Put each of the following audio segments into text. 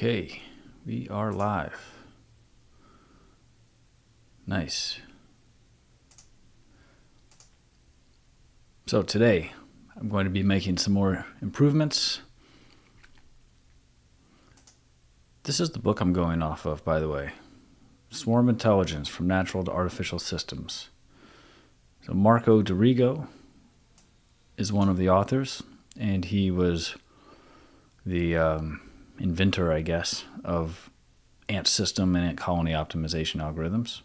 Okay, we are live. Nice. So today, I'm going to be making some more improvements. This is the book I'm going off of, by the way. Swarm Intelligence from Natural to Artificial Systems. So Marco Dorigo is one of the authors, and he was the inventor, I guess, of ant system and ant colony optimization algorithms.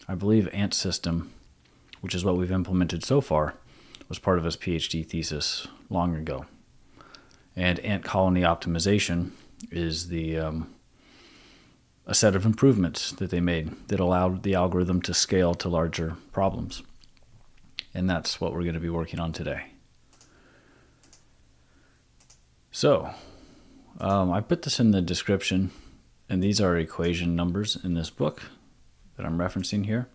I believe ant system, which is what we've implemented so far, was part of his PhD thesis long ago. And ant colony optimization is a set of improvements that they made that allowed the algorithm to scale to larger problems. And that's what we're going to be working on today. So, I put this in the description, and these are equation numbers in this book that I'm referencing here.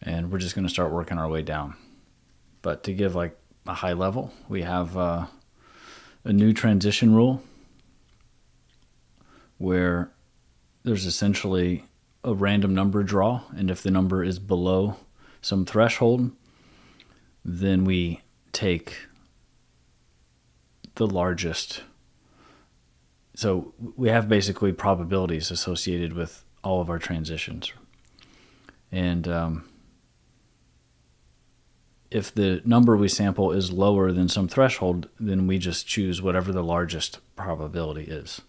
And we're just going to start working our way down. But to give like a high level, we have a new transition rule where there's essentially a random number draw, and if the number is below some threshold, then we take the largest. So we have basically probabilities associated with all of our transitions. And if the number we sample is lower than some threshold, then we just choose whatever the largest probability is.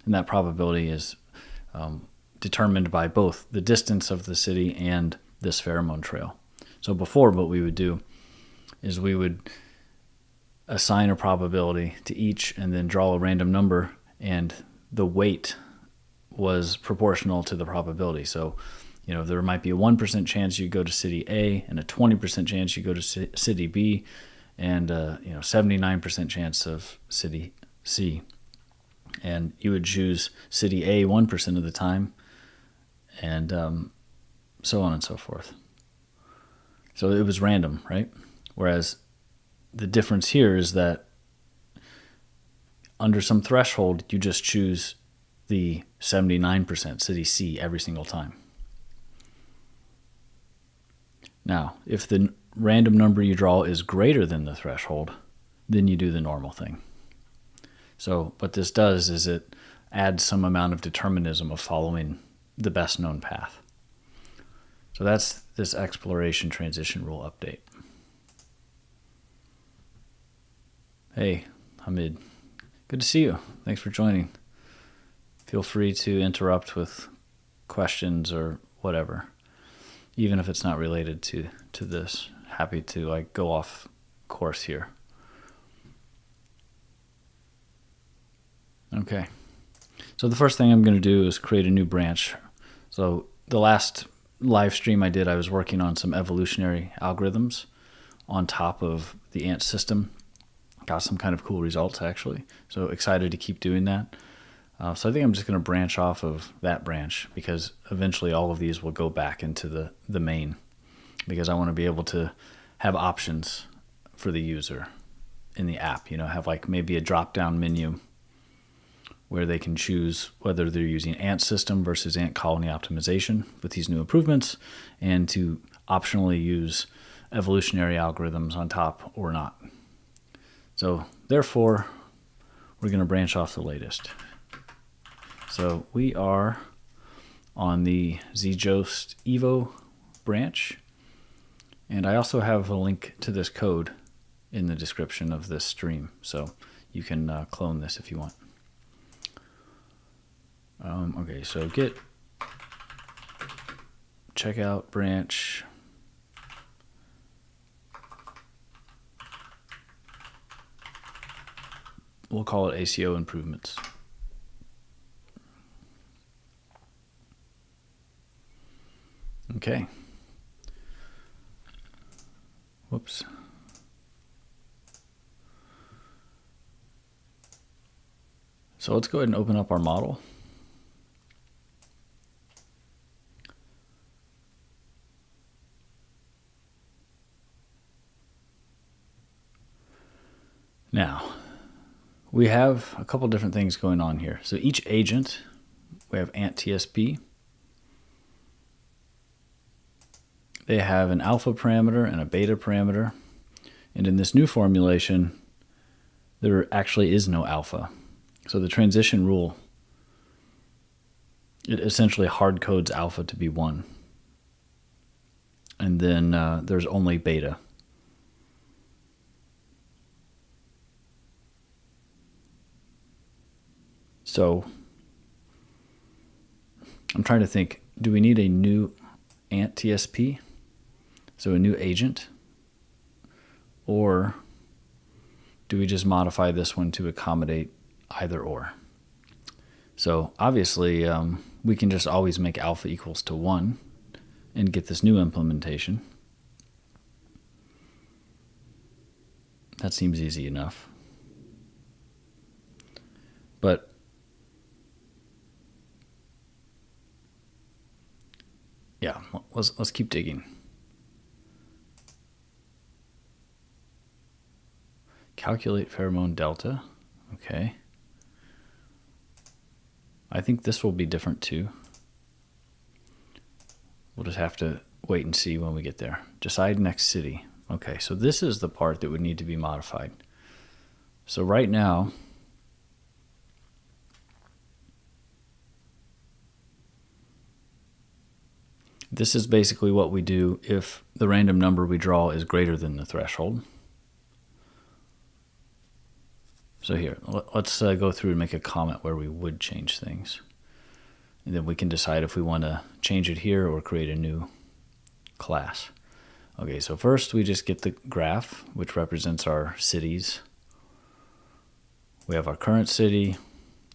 And that probability is determined by both the distance of the city and this pheromone trail. So before, what we would do is we would assign a probability to each and then draw a random number, and the weight was proportional to the probability. So, there might be a 1% chance you go to city A and a 20% chance you go to city B and 79% chance of city C. And you would choose city A 1% of the time, and so on and so forth. So it was random, right? Whereas the difference here is that under some threshold, you just choose the 79% city C every single time. Now, if the random number you draw is greater than the threshold, then you do the normal thing. So what this does is it adds some amount of determinism of following the best known path. So that's this exploration transition rule update. Hey, Hamid. Good to see you. Thanks for joining. Feel free to interrupt with questions or whatever, even if it's not related to this. Happy to go off course here. Okay. So the first thing I'm going to do is create a new branch. So the last live stream I did, I was working on some evolutionary algorithms on top of the ant system. Got some kind of cool results, actually. So excited to keep doing that. So I think I'm just going to branch off of that branch, because eventually all of these will go back into the main, because I want to be able to have options for the user in the app. Have maybe a drop-down menu where they can choose whether they're using ant system versus ant colony optimization with these new improvements, and to optionally use evolutionary algorithms on top or not. So therefore, we're going to branch off the latest. So we are on the ZJost Evo branch, and I also have a link to this code in the description of this stream, so you can clone this if you want. Okay, so git checkout branch. We'll call it ACO improvements. Okay. Whoops. So let's go ahead and open up our model. Now, we have a couple different things going on here. So each agent, we have ant TSP. They have an alpha parameter and a beta parameter. And in this new formulation, there actually is no alpha. So the transition rule, it essentially hard codes alpha to be 1. And then there's only beta. So I'm trying to think, do we need a new ant TSP? So a new agent? Or do we just modify this one to accommodate either or? So obviously we can just always make alpha equals to 1 and get this new implementation. That seems easy enough. But yeah, let's keep digging. Calculate pheromone delta. Okay. I think this will be different too. We'll just have to wait and see when we get there. Decide next city. Okay, so this is the part that would need to be modified. So right now, this is basically what we do if the random number we draw is greater than the threshold. So here, let's go through and make a comment where we would change things. And then we can decide if we want to change it here or create a new class. Okay, so first we just get the graph, which represents our cities. We have our current city.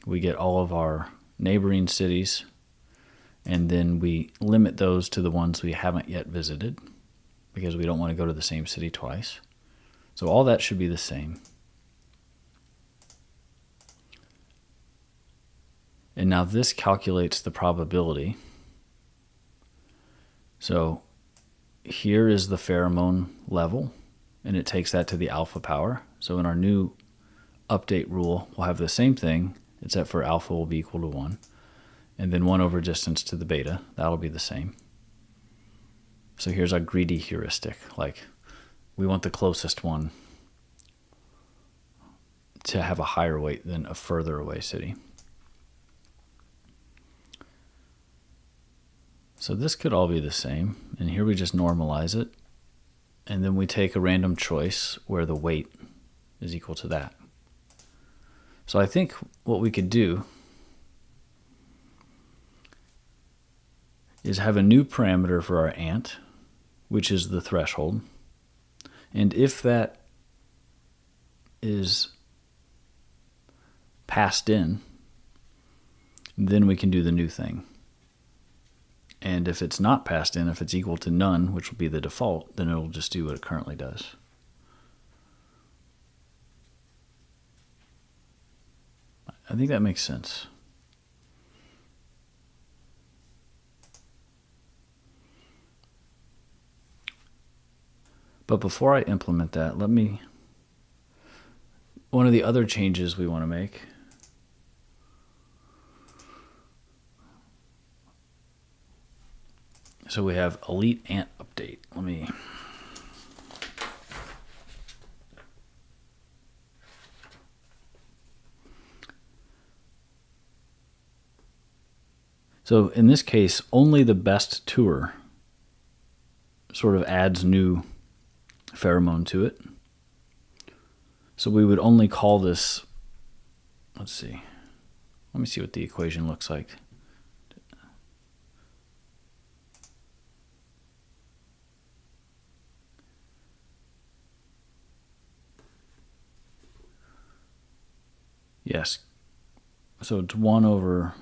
We get all of our neighboring cities. And then we limit those to the ones we haven't yet visited because we don't want to go to the same city twice. So all that should be the same. And now this calculates the probability. So here is the pheromone level, and it takes that to the alpha power. So in our new update rule, we'll have the same thing, except for alpha will be equal to 1. And then 1 over distance to the beta, that'll be the same. So here's our greedy heuristic. Like, we want the closest one to have a higher weight than a further away city. So this could all be the same, and here we just normalize it, and then we take a random choice where the weight is equal to that. So I think what we could do is have a new parameter for our ant, which is the threshold, and if that is passed in, then we can do the new thing. And if it's not passed in, if it's equal to none, which will be the default, then it'll just do what it currently does. I think that makes sense. But before I implement that, one of the other changes we want to make So we have elite ant update. So in this case, only the best tour sort of adds new pheromone to it. So we would only call this, let's see. Let me see what the equation looks like. Yes. So it's 1 over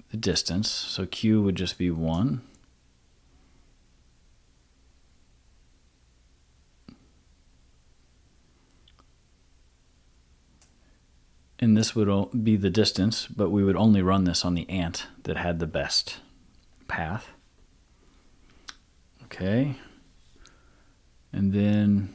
the distance. So Q would just be 1. And this would be the distance, but we would only run this on the ant that had the best path. Okay. And then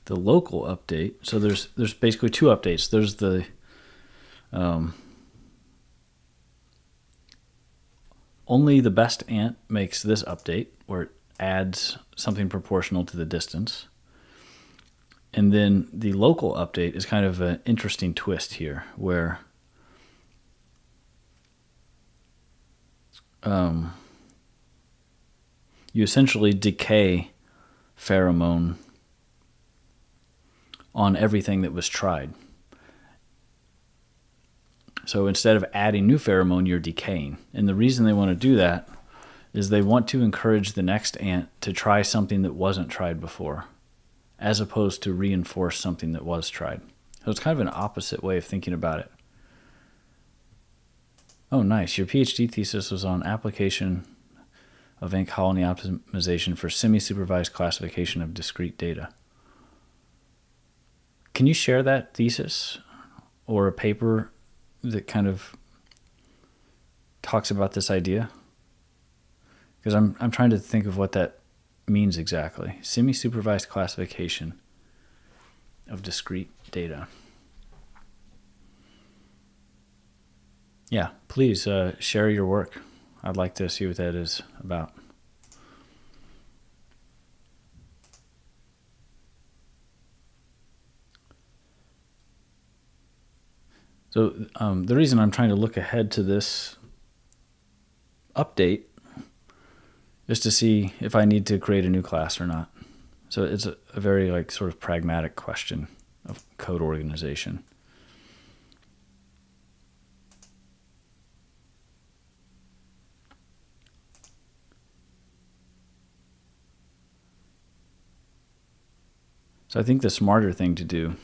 the local update. So there's basically two updates. There's the only the best ant makes this update, where it adds something proportional to the distance. And then the local update is kind of an interesting twist here, where you essentially decay pheromone on everything that was tried. So instead of adding new pheromone, you're decaying. And the reason they want to do that is they want to encourage the next ant to try something that wasn't tried before, as opposed to reinforce something that was tried. So it's kind of an opposite way of thinking about it. Oh, nice. Your PhD thesis was on application of ant colony optimization for semi-supervised classification of discrete data. Can you share that thesis or a paper that kind of talks about this idea? Because I'm trying to think of what that means exactly. Semi-supervised classification of discrete data. Yeah, please share your work. I'd like to see what that is about. So the reason I'm trying to look ahead to this update is to see if I need to create a new class or not. So it's a very sort of pragmatic question of code organization. So I think the smarter thing to do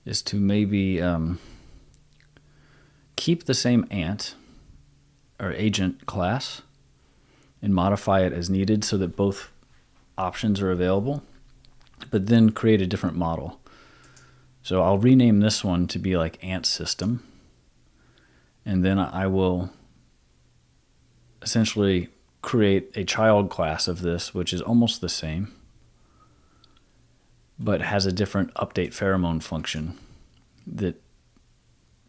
is to maybe keep the same ant or agent class and modify it as needed so that both options are available, but then create a different model. So I'll rename this one to be like ant system, and then I will essentially create a child class of this, which is almost the same, but has a different update pheromone function that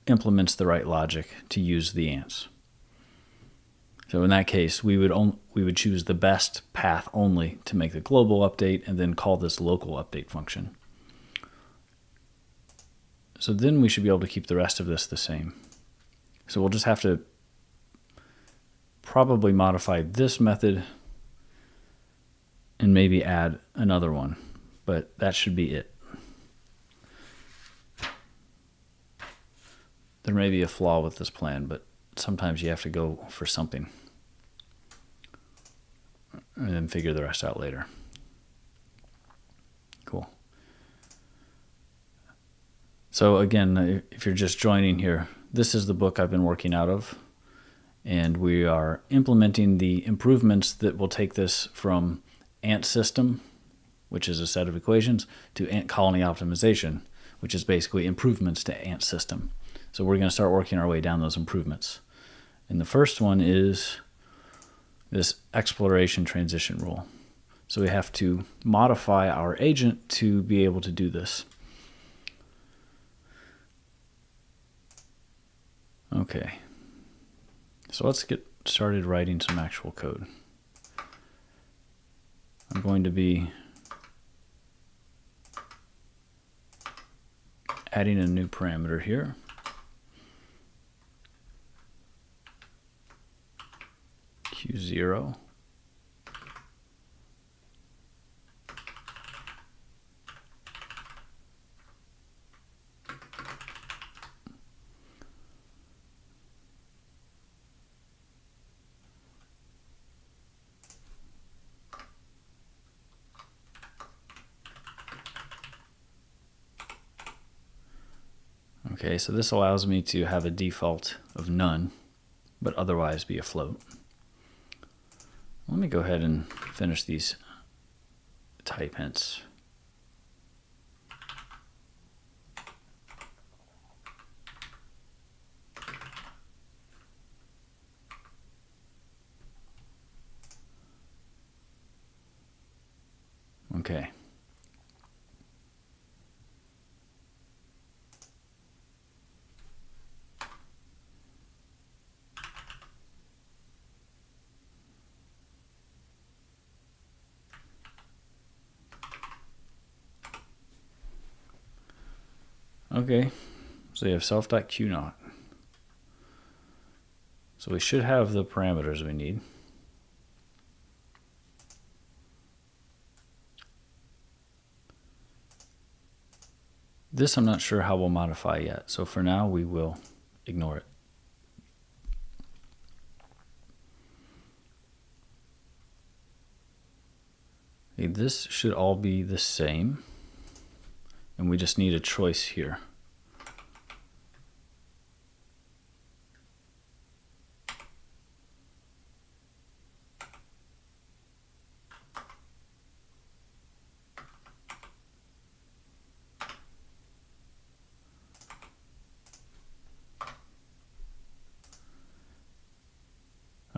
implements the right logic to use the ants. So in that case, we would choose the best path only to make the global update, and then call this local update function. So then we should be able to keep the rest of this the same. So we'll just have to probably modify this method and maybe add another one, but that should be it. There may be a flaw with this plan, but sometimes you have to go for something and then figure the rest out later. Cool. So again, if you're just joining here, this is the book I've been working out of, and we are implementing the improvements that will take this from ant system, which is a set of equations, to ant colony optimization, which is basically improvements to ant system. So we're going to start working our way down those improvements. And the first one is this exploration transition rule. So we have to modify our agent to be able to do this. Okay, so let's get started writing some actual code. I'm going to be adding a new parameter here. Q0. Okay, so this allows me to have a default of none, but otherwise be a float. Let me go ahead and finish these type hints. Okay. Okay, so you have self.qnot. So we should have the parameters we need. This I'm not sure how we'll modify yet, so for now we will ignore it. Okay, this should all be the same, and we just need a choice here.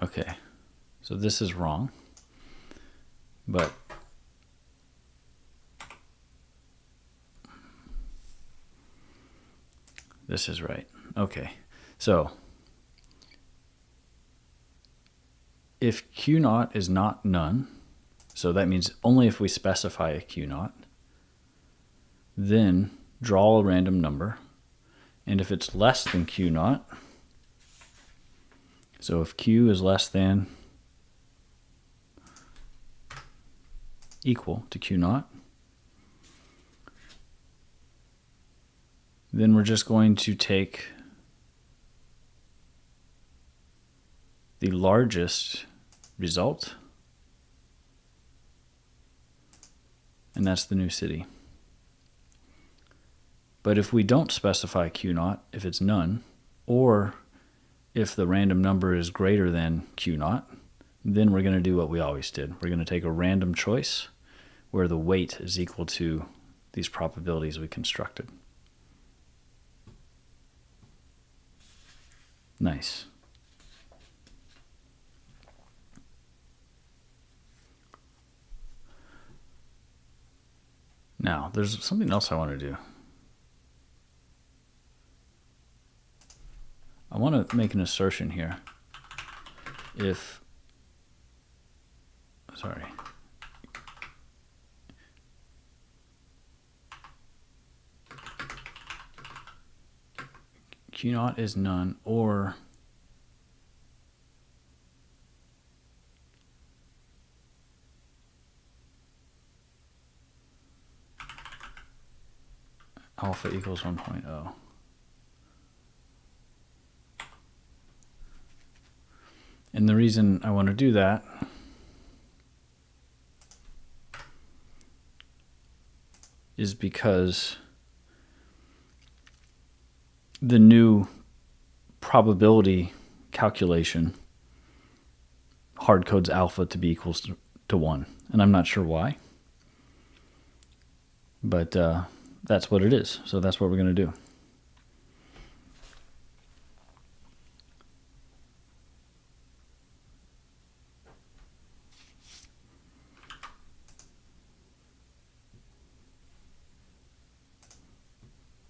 Okay, so this is wrong, but this is right. Okay, so if Q0 is not none, so that means only if we specify a Q0, then draw a random number, and if it's less than Q0, so if Q is less than equal to Q0, then we're just going to take the largest result, and that's the new city. But if we don't specify Q0, if it's none, or if the random number is greater than Q0, then we're going to do what we always did. We're going to take a random choice where the weight is equal to these probabilities we constructed. Nice. Now, there's something else I want to do. I want to make an assertion here. If, sorry, Q0 is none, or alpha equals 1.0. And the reason I want to do that is because the new probability calculation hard codes alpha to be equals to 1. And I'm not sure why, but that's what it is. So that's what we're going to do.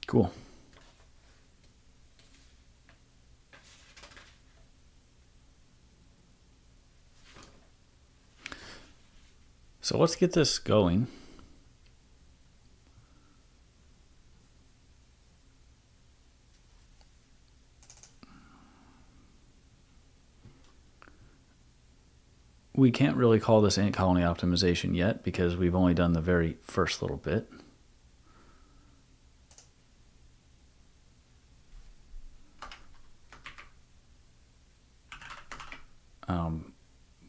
Cool. So let's get this going. We can't really call this ant colony optimization yet because we've only done the very first little bit.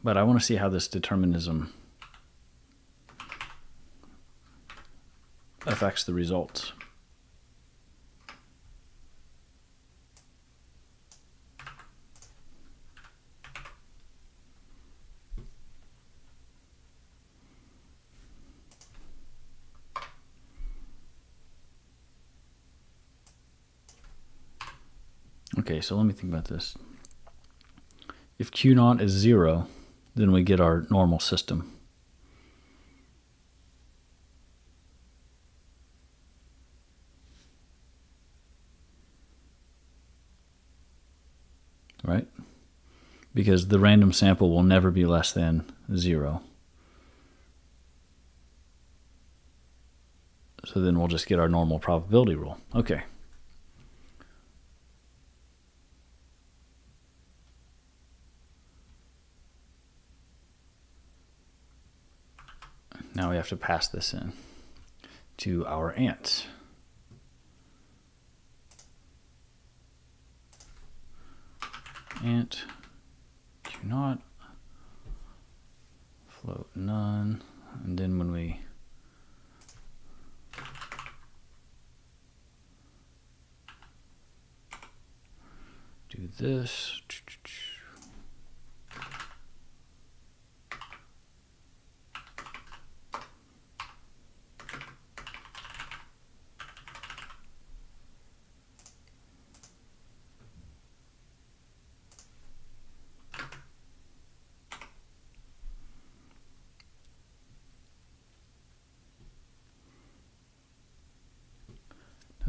But I want to see how this determinism affects the results. Okay, so let me think about this. If Q0 is 0, then we get our normal system. right? Because the random sample will never be less than 0. So then we'll just get our normal probability rule. Okay. Now we have to pass this in to our ants. Ant Q naught float none, and then when we do this,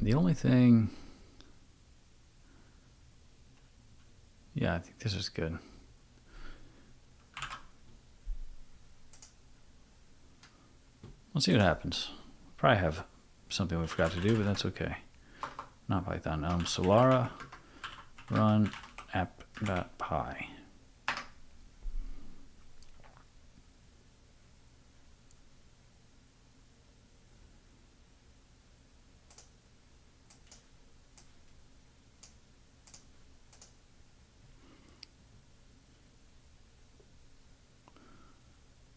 the only thing, yeah, I think this is good. Let's see what happens. Probably have something we forgot to do, but that's okay. Not Python. Solara run app.py.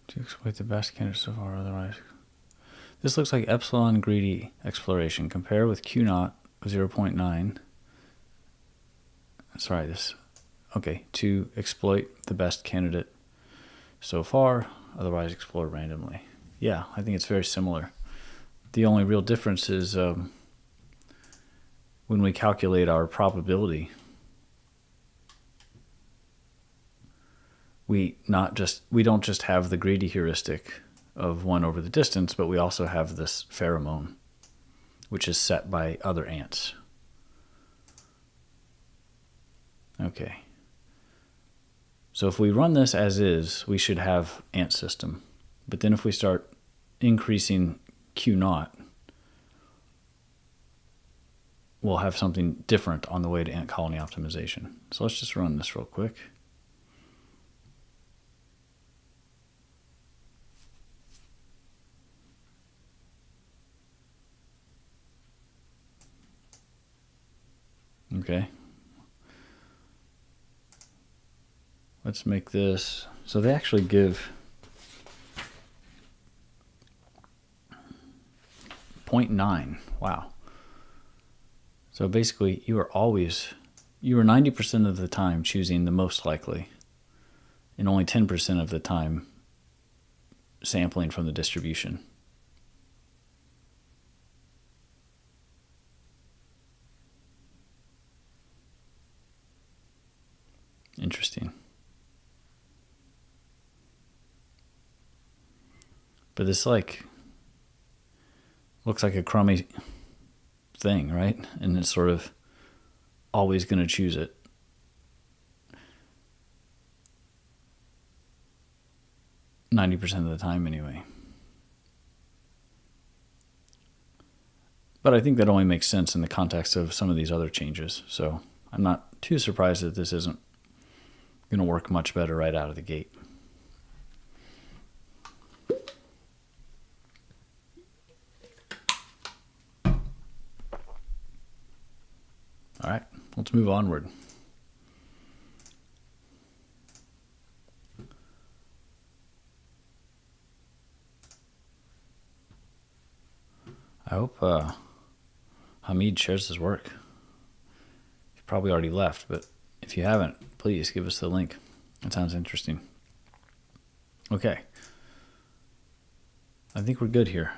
To exploit the best candidates so far, otherwise. This looks like epsilon greedy exploration. Compare with Q naught 0.9. Sorry, this. Okay, to exploit the best candidate so far, otherwise explore randomly. Yeah, I think it's very similar. The only real difference is when we calculate our probability, we don't just have the greedy heuristic of 1 over the distance, but we also have this pheromone, which is set by other ants. Okay. So if we run this as is, we should have ant system. But then if we start increasing Q naught, we'll have something different on the way to ant colony optimization. So let's just run this real quick. Okay. Let's make this, so they actually give 0.9. Wow. So basically you are 90% of the time choosing the most likely, and only 10% of the time sampling from the distribution. Interesting. But this looks like a crummy thing, right? And it's sort of always going to choose it. %90 of the time anyway. But I think that only makes sense in the context of some of these other changes. So I'm not too surprised that this isn't going to work much better right out of the gate. All right, let's move onward. I hope Hamid shares his work. You've probably already left, but if you haven't, please give us the link. That sounds interesting. Okay. I think we're good here.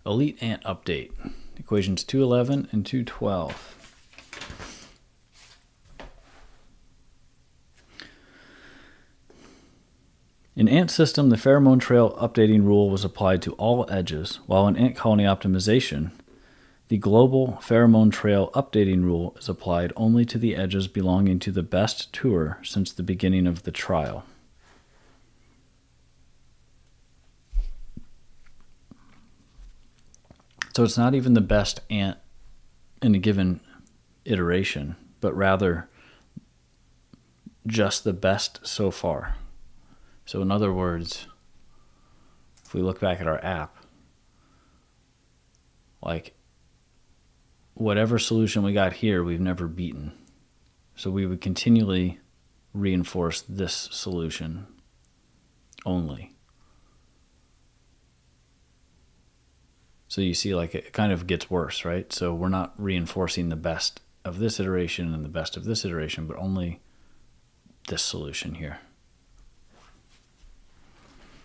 Elite ant update. Equations 211 and 212. In ant system, the pheromone trail updating rule was applied to all edges, while in ant colony optimization, the global pheromone trail updating rule is applied only to the edges belonging to the best tour since the beginning of the trial. So it's not even the best ant in a given iteration, but rather just the best so far. So in other words, if we look back at our app, like whatever solution we got here, we've never beaten. So we would continually reinforce this solution only. So you see, like, it kind of gets worse, right? So we're not reinforcing the best of this iteration and the best of this iteration, but only this solution here.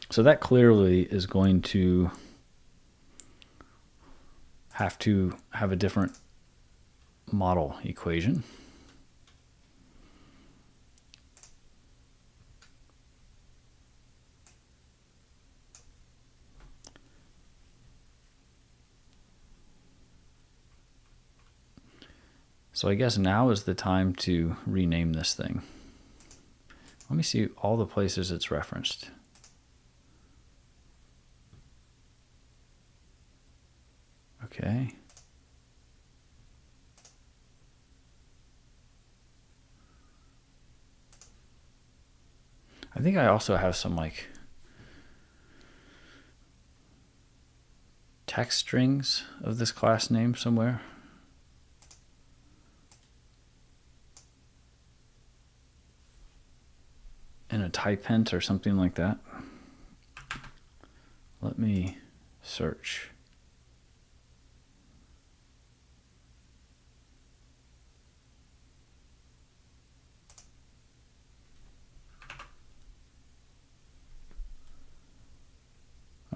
So that clearly is going to have a different model equation. So I guess now is the time to rename this thing. Let me see all the places it's referenced. Okay. I think I also have some like text strings of this class name somewhere. In a type hint or something like that. Let me search.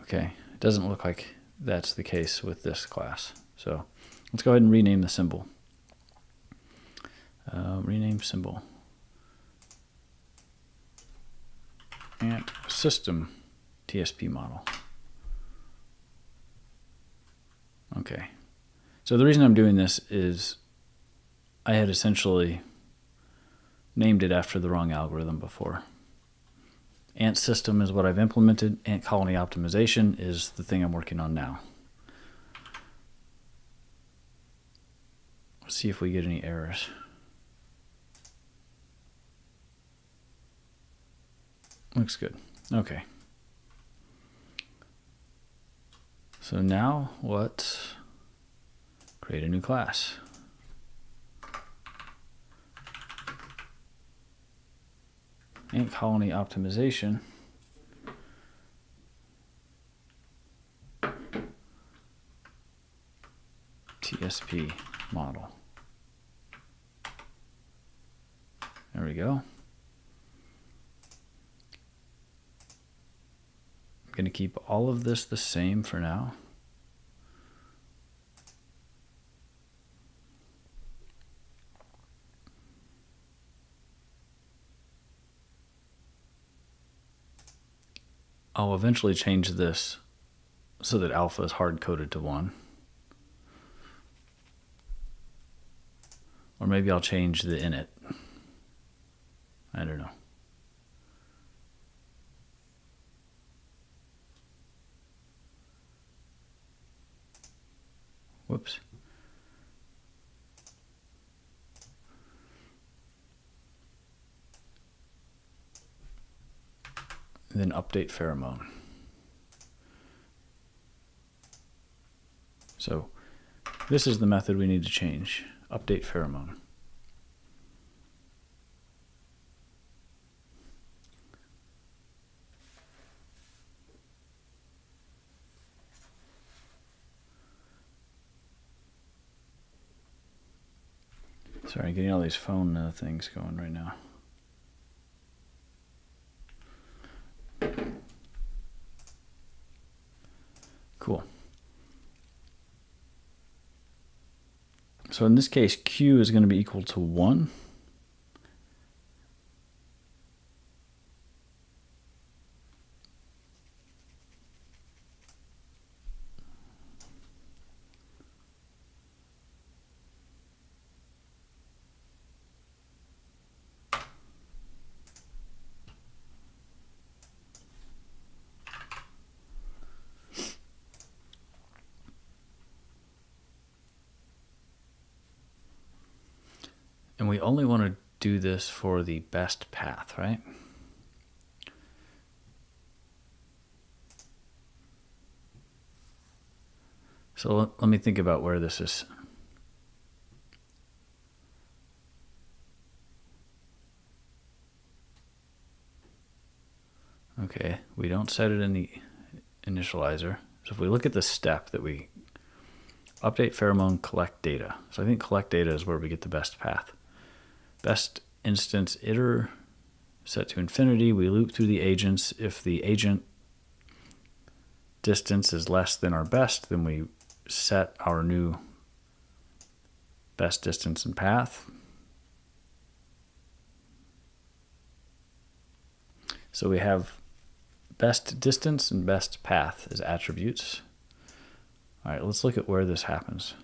Okay, it doesn't look like that's the case with this class. So let's go ahead and rename the symbol. Rename symbol. Ant system TSP model. Okay. So the reason I'm doing this is I had essentially named it after the wrong algorithm before. Ant system is what I've implemented. Ant colony optimization is the thing I'm working on now. Let's see if we get any errors. Looks good. Okay. So now let's create a new class. Ant colony optimization. TSP model. There we go. I'm going to keep all of this the same for now. I'll eventually change this so that alpha is hard-coded to 1. Or maybe I'll change the init. I don't know. Whoops. And then update pheromone. So this is the method we need to change. Update pheromone. Sorry, getting all these phone things going right now. Cool. So in this case, Q is going to be equal to 1. And we only want to do this for the best path, right? So let me think about where this is. Okay, we don't set it in the initializer. So if we look at the step that we update pheromone, collect data. So I think collect data is where we get the best path. Best instance iter set to infinity. We loop through the agents. If the agent distance is less than our best, then we set our new best distance and path. So we have best distance and best path as attributes. All right, let's look at where this happens.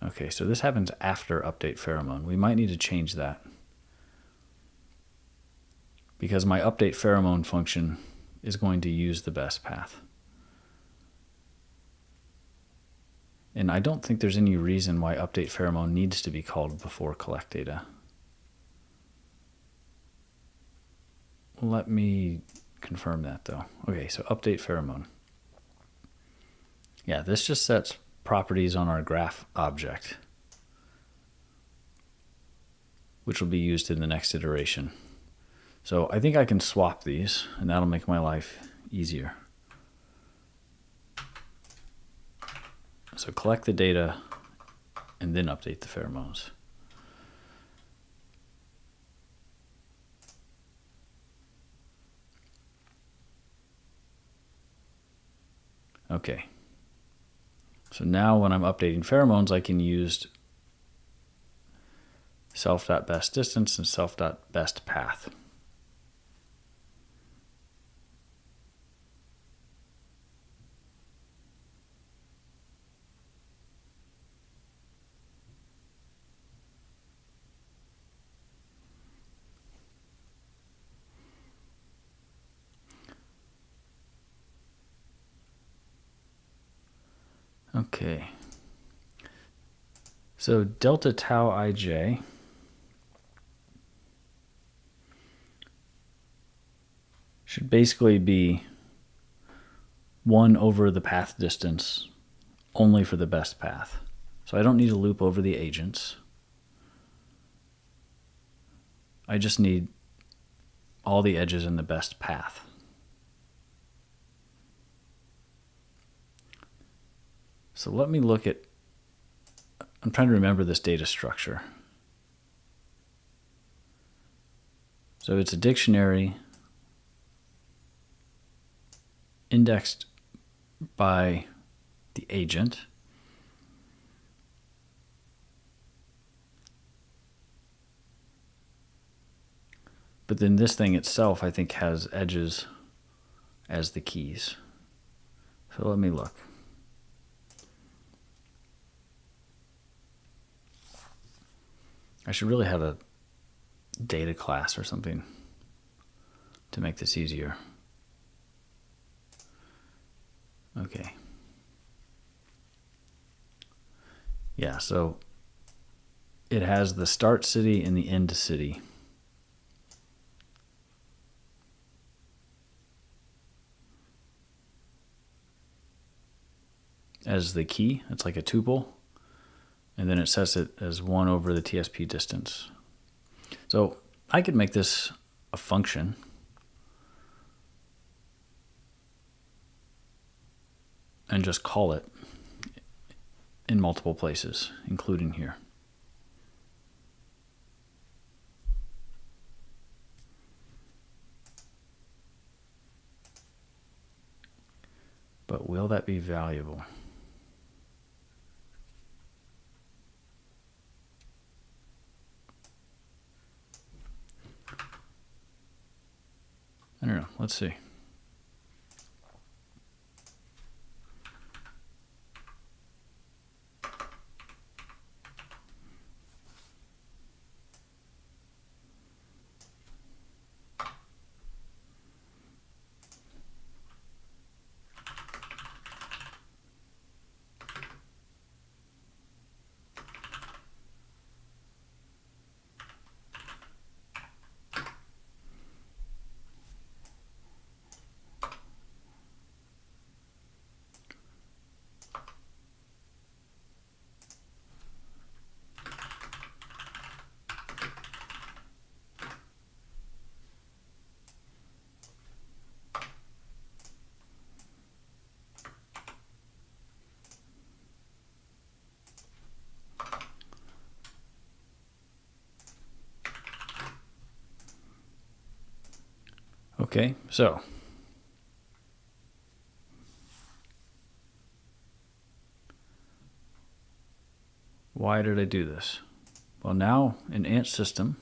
Okay, so this happens after update pheromone. We might need to change that because my update pheromone function is going to use the best path. And I don't think there's any reason why update pheromone needs to be called before collect data. Let me confirm that though. Okay, so update pheromone. Yeah, this just sets properties on our graph object, which will be used in the next iteration. So I think I can swap these, and that'll make my life easier. So collect the data and then update the pheromones. Okay. So now when I'm updating pheromones, I can use self.bestDistance and self.bestPath. Okay. So delta tau ij should basically be 1 over the path distance only for the best path. So I don't need to loop over the agents. I just need all the edges in the best path. So let me look at, I'm trying to remember this data structure. So it's a dictionary indexed by the agent. But then this thing itself, I think, has edges as the keys. So let me look. I should really have a data class or something to make this easier. Okay. Yeah, so it has the start city and the end city. As the key, it's like a tuple. And then it sets it as 1 over the TSP distance. So I could make this a function. And just call it in multiple places, including here. But will that be valuable? I don't know. Let's see. Okay, so why did I do this? Well, now in Ant system,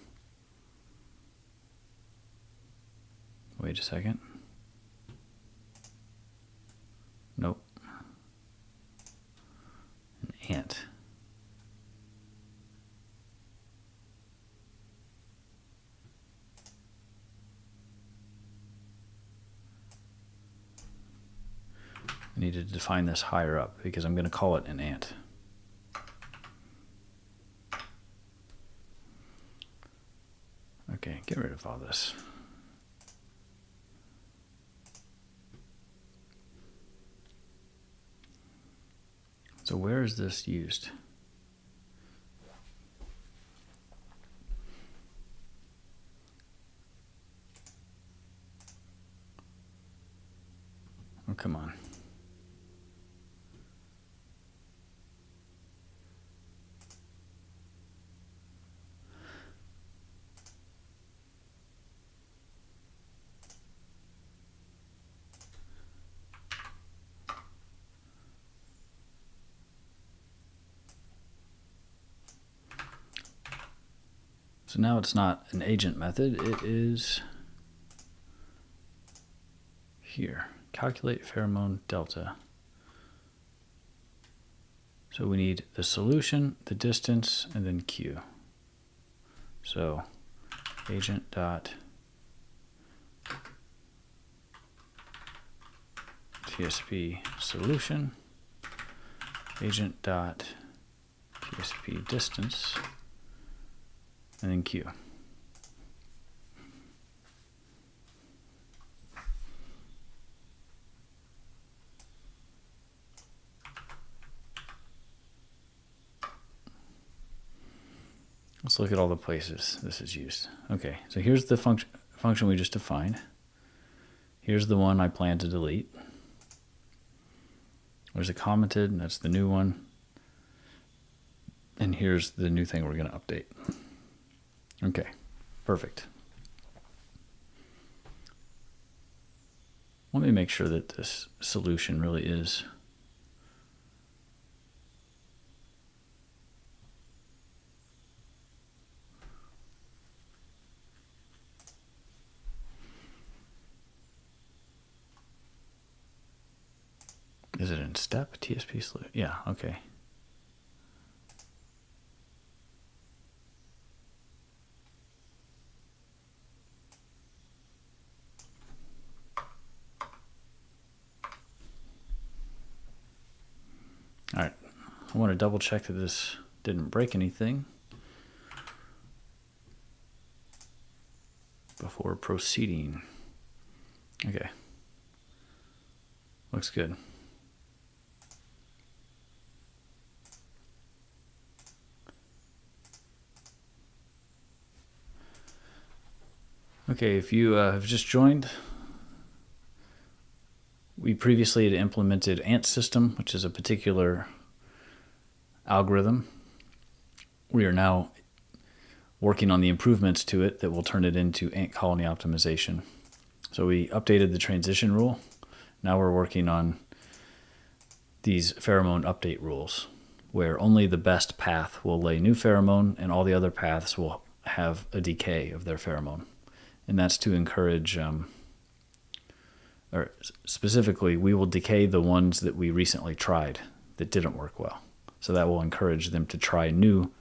wait a second. Nope. An ant. I need to define this higher up because I'm going to call it an ant. Okay, get rid of all this. So where is this used? Oh, come on. So now it's not an agent method, it is here. Calculate pheromone delta. So we need the solution, the distance, and then Q. So agent dot TSP solution, agent dot TSP distance, and then Q. Let's look at all the places this is used. Okay, so here's the function we just defined. Here's the one I plan to delete. There's a commented, that's the new one. And here's the new thing we're going to update. Okay, perfect. Let me make sure that this solution really is Is it in step? TSP solution? Yeah, okay. All right, I want to double check that this didn't break anything before proceeding. Okay, looks good. Okay, if you have just joined, we previously had implemented Ant system, which is a particular algorithm. We are now working on the improvements to it that will turn it into ant colony optimization. So we updated the transition rule. Now we're working on these pheromone update rules, where only the best path will lay new pheromone and all the other paths will have a decay of their pheromone. And that's to encourage, or specifically, we will decay the ones that we recently tried that didn't work well. So that will encourage them to try new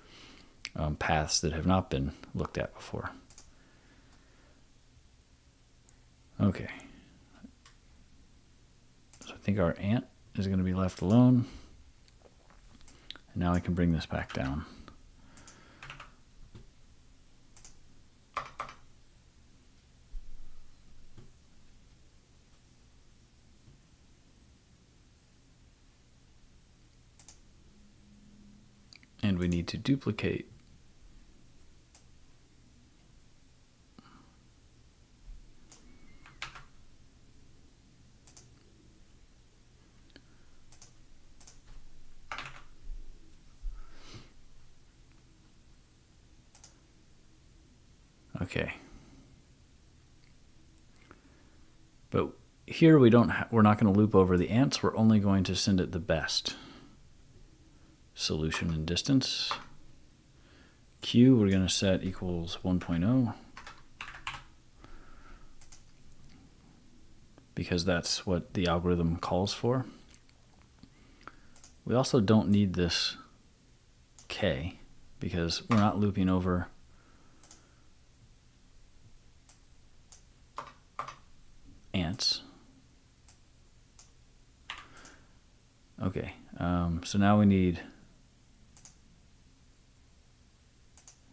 paths that have not been looked at before. Okay. So I think our ant is going to be left alone. And now I can bring this back down. And we need to duplicate okay. But here we're not going to loop over the ants. We're only going to send it the best. Solution and distance. Q we're going to set equals 1.0. Because that's what the algorithm calls for. We also don't need this K because we're not looping over ants. Okay, so now we need,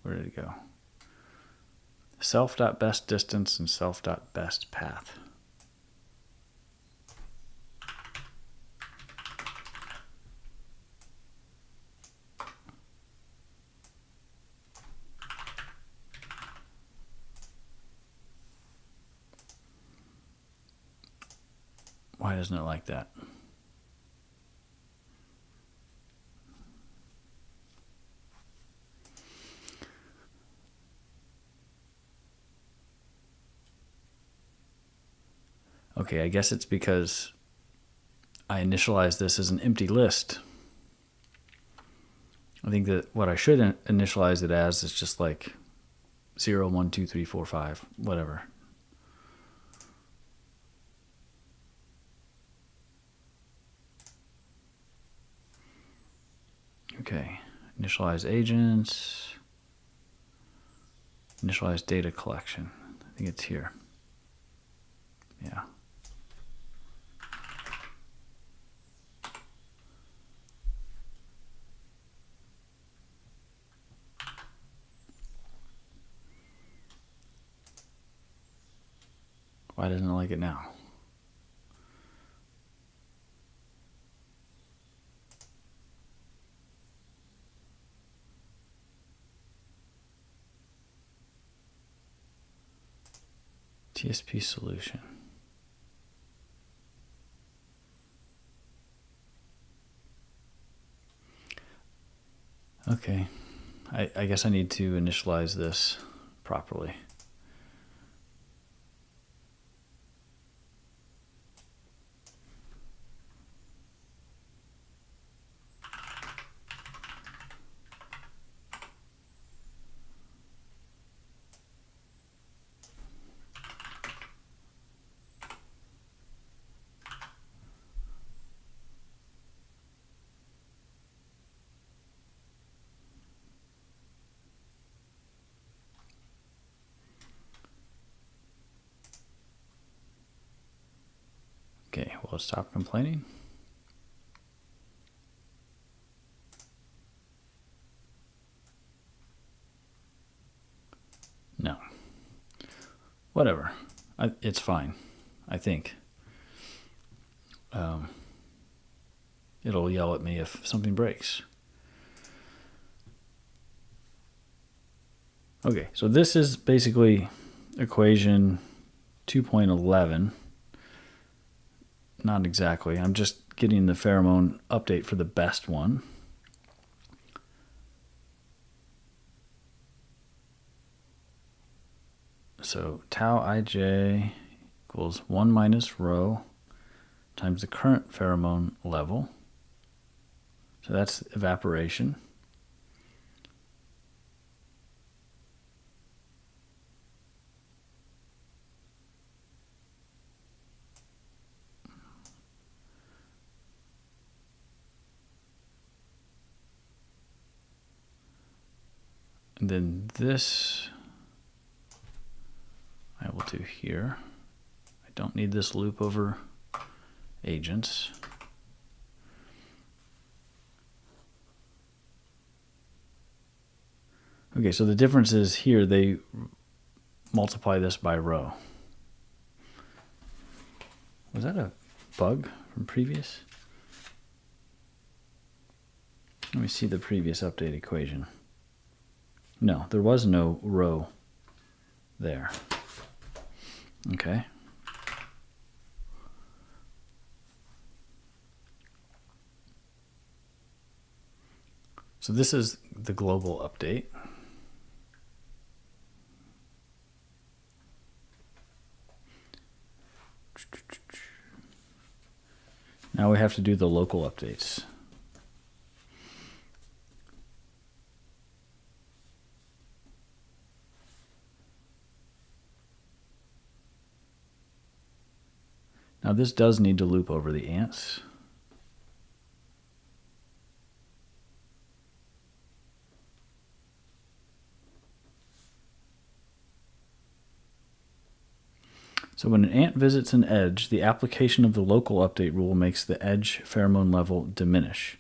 where did it go? Self.bestDistance and self.bestPath. Why doesn't it like that? Okay, I guess it's because I initialized this as an empty list. I think that what I should initialize it as is just like 0, 1, 2, 3, 4, 5, whatever. Okay, initialize agents, initialize data collection. I think it's here. Yeah. Why doesn't it like it now? TSP solution. Okay, I guess I need to initialize this properly. Okay, well, stop complaining. No. Whatever. It's fine, I think. It'll yell at me if something breaks. Okay, so this is basically equation 2.11. Not exactly. I'm just getting the pheromone update for the best one. So tau ij equals 1 minus rho times the current pheromone level. So that's evaporation. And then this I will do here. I don't need this loop over agents. Okay, so the difference is here they multiply this by rho. Was that a bug from previous? Let me see the previous update equation. No, there was no rho there. Okay. So this is the global update. Now we have to do the local updates. Now this does need to loop over the ants. So when an ant visits an edge, the application of the local update rule makes the edge pheromone level diminish.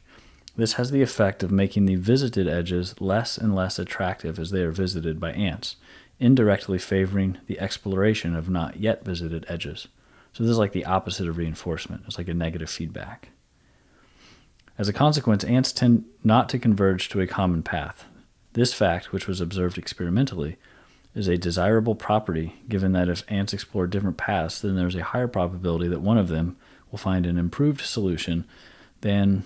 This has the effect of making the visited edges less and less attractive as they are visited by ants, indirectly favoring the exploration of not yet visited edges. So this is like the opposite of reinforcement. It's like a negative feedback. As a consequence, ants tend not to converge to a common path. This fact, which was observed experimentally, is a desirable property, given that if ants explore different paths, then there's a higher probability that one of them will find an improved solution than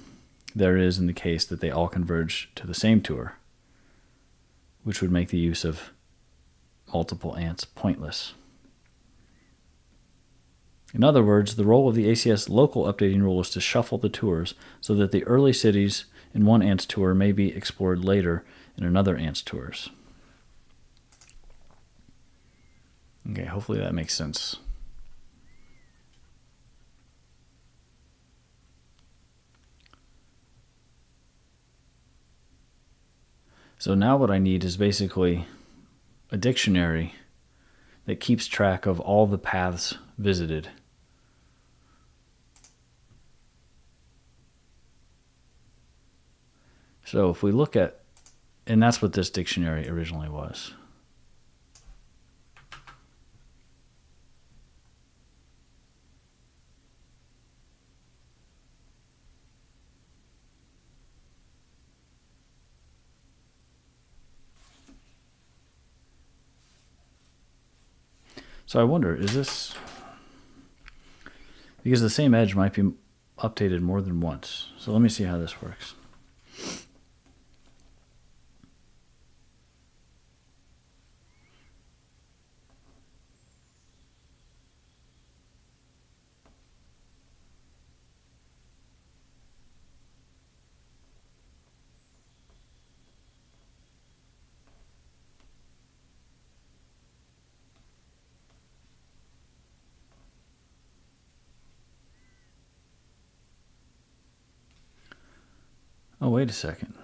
there is in the case that they all converge to the same tour, which would make the use of multiple ants pointless. In other words, the role of the ACS local updating rule is to shuffle the tours so that the early cities in one ant's tour may be explored later in another ant's tours. Okay, hopefully that makes sense. So now what I need is basically a dictionary that keeps track of all the paths visited. So if we look at, and that's what this dictionary originally was. So I wonder, is this, because the same edge might be updated more than once. So let me see how this works. Oh, wait a second.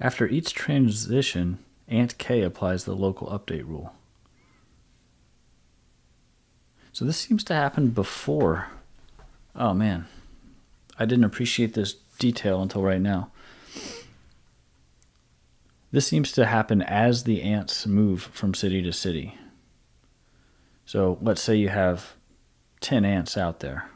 After each transition, ant K applies the local update rule. So this seems to happen before. Oh man, I didn't appreciate this detail until right now. This seems to happen as the ants move from city to city. So let's say you have 10 ants out there.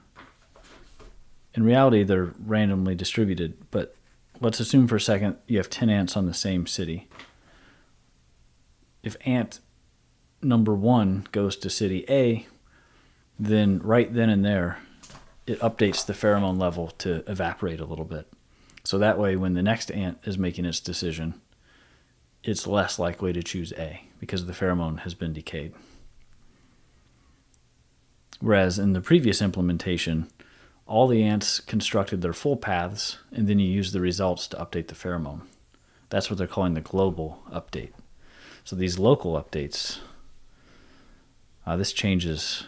In reality, they're randomly distributed, but let's assume for a second you have 10 ants on the same city. If ant number 1 goes to city A, then right then and there, it updates the pheromone level to evaporate a little bit. So that way, when the next ant is making its decision, it's less likely to choose A because the pheromone has been decayed. Whereas in the previous implementation, all the ants constructed their full paths, and then you use the results to update the pheromone. That's what they're calling the global update. So these local updates, this changes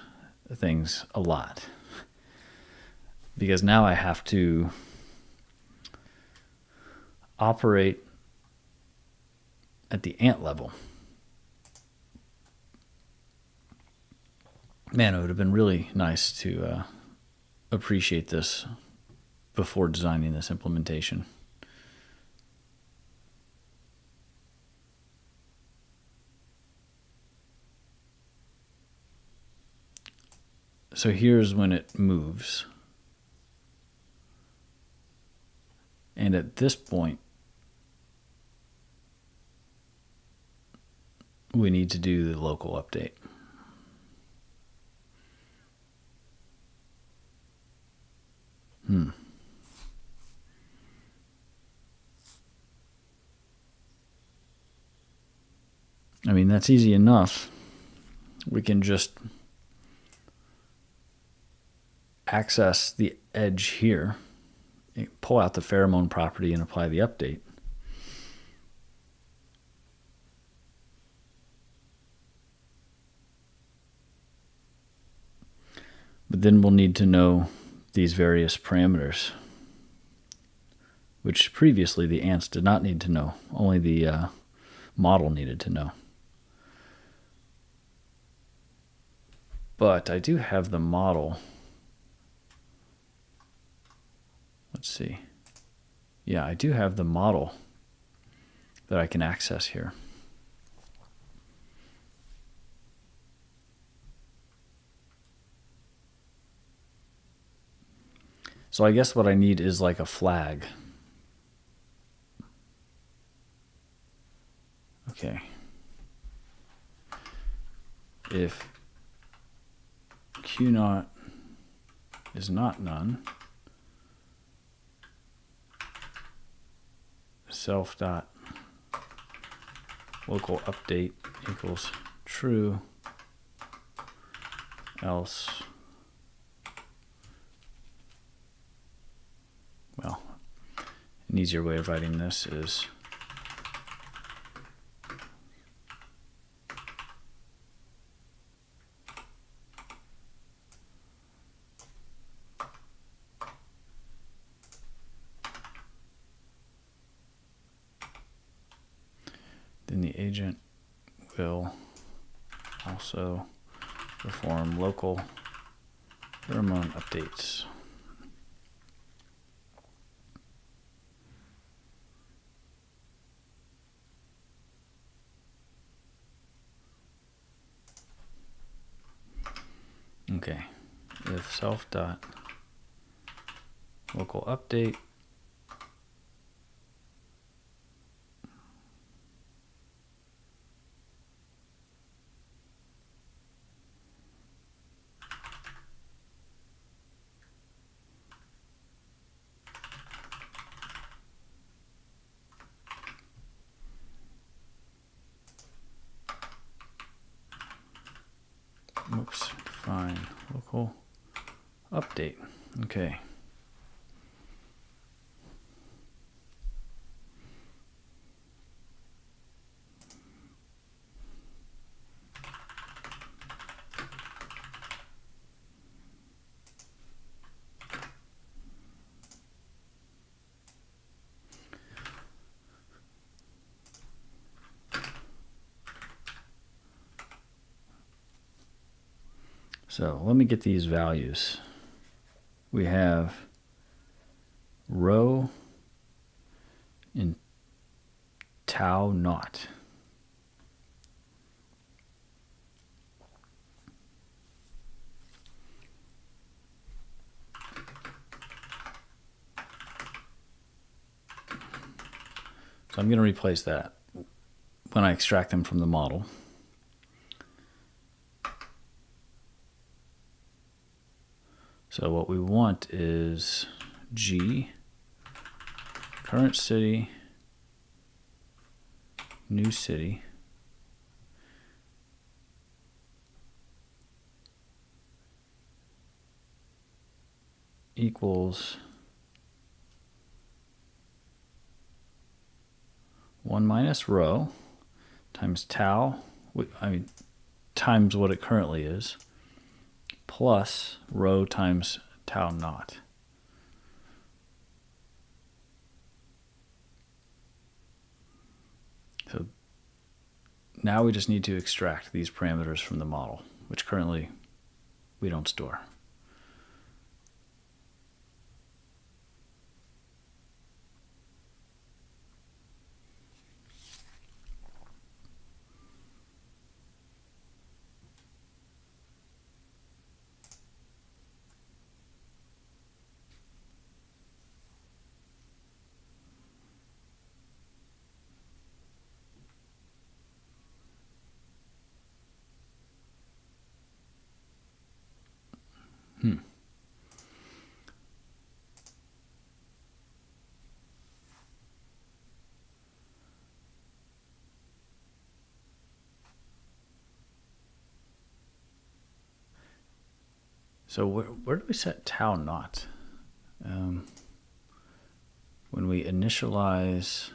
things a lot. Because now I have to operate at the ant level. Man, it would have been really nice to appreciate this before designing this implementation. So here's when it moves. And at this point, we need to do the local update. I mean, that's easy enough. We can just access the edge here, pull out the pheromone property and apply the update. But then we'll need to know these various parameters, which previously the ants did not need to know. Only the model needed to know. But I do have the model. Let's see. Yeah, I do have the model that I can access here. So I guess what I need is like a flag. Okay. If Q0 is not none, self dot local update equals true, else, well, an easier way of writing this is then the agent will also perform local pheromone updates. Okay, if self dot local update define local update. Okay. So let me get these values. We have rho in tau naught. So I'm going to replace that when I extract them from the model. So what we want is G, current city, new city, equals 1 minus rho times tau, times what it currently is, plus rho times tau naught. So now we just need to extract these parameters from the model, which currently we don't store. So where do we set tau not? When we initialize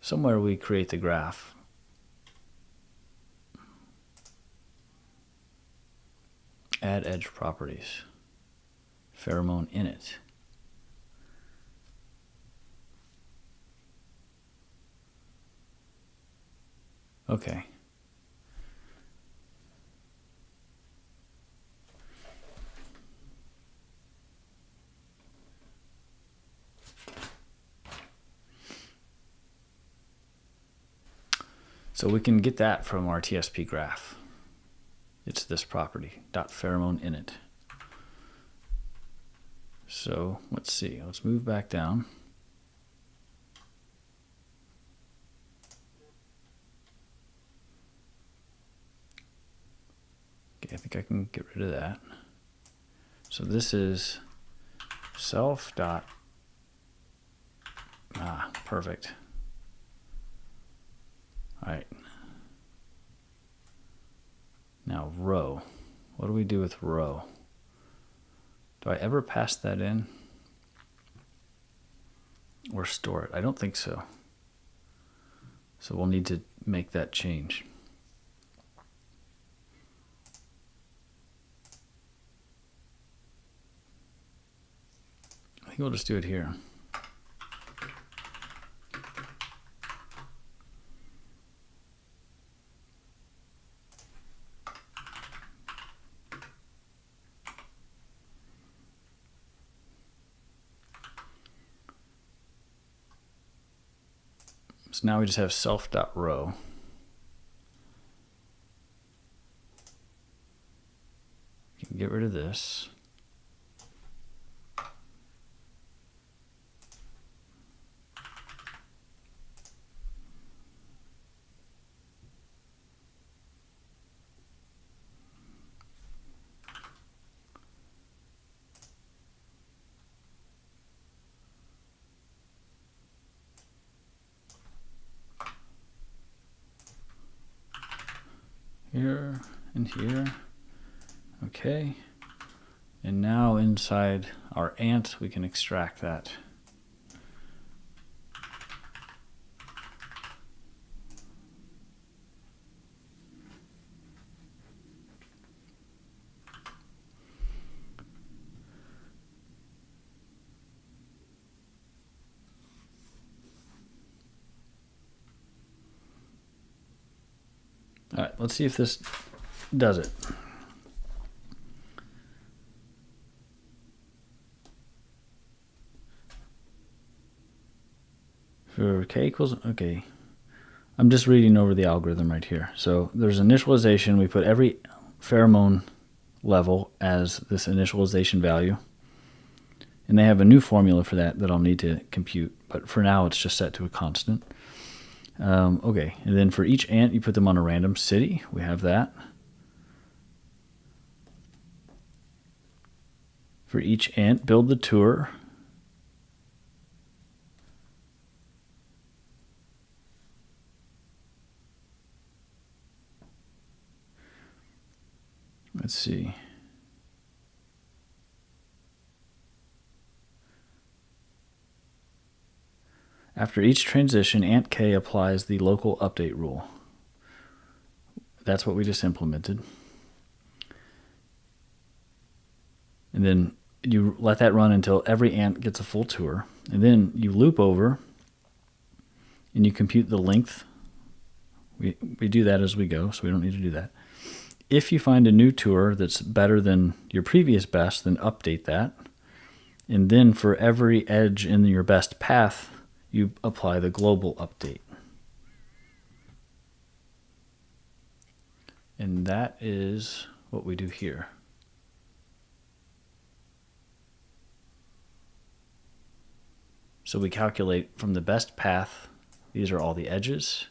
somewhere, we create the graph. Add edge properties. Pheromone init. Okay. So we can get that from our TSP graph. It's this property, .pheromone init. So let's see, let's move back down. Okay, I think I can get rid of that. So this is self dot, perfect. All right. Now row, what do we do with row? Do I ever pass that in or store it? I don't think so. So we'll need to make that change. I think we'll just do it here. So now we just have self.row. You can get rid of this. Here and here. Okay. And now inside our ant, we can extract that. All right, let's see if this does it. For k equals, okay. I'm just reading over the algorithm right here. So there's initialization. We put every pheromone level as this initialization value. And they have a new formula for that I'll need to compute. But for now, it's just set to a constant. Okay, and then for each ant, you put them on a random city. We have that. For each ant, build the tour. Let's see. After each transition, ant k applies the local update rule. That's what we just implemented. And then you let that run until every ant gets a full tour. And then you loop over and you compute the length. We do that as we go, so we don't need to do that. If you find a new tour that's better than your previous best, then update that. And then for every edge in your best path, you apply the global update. And that is what we do here. So we calculate from the best path. These are all the edges.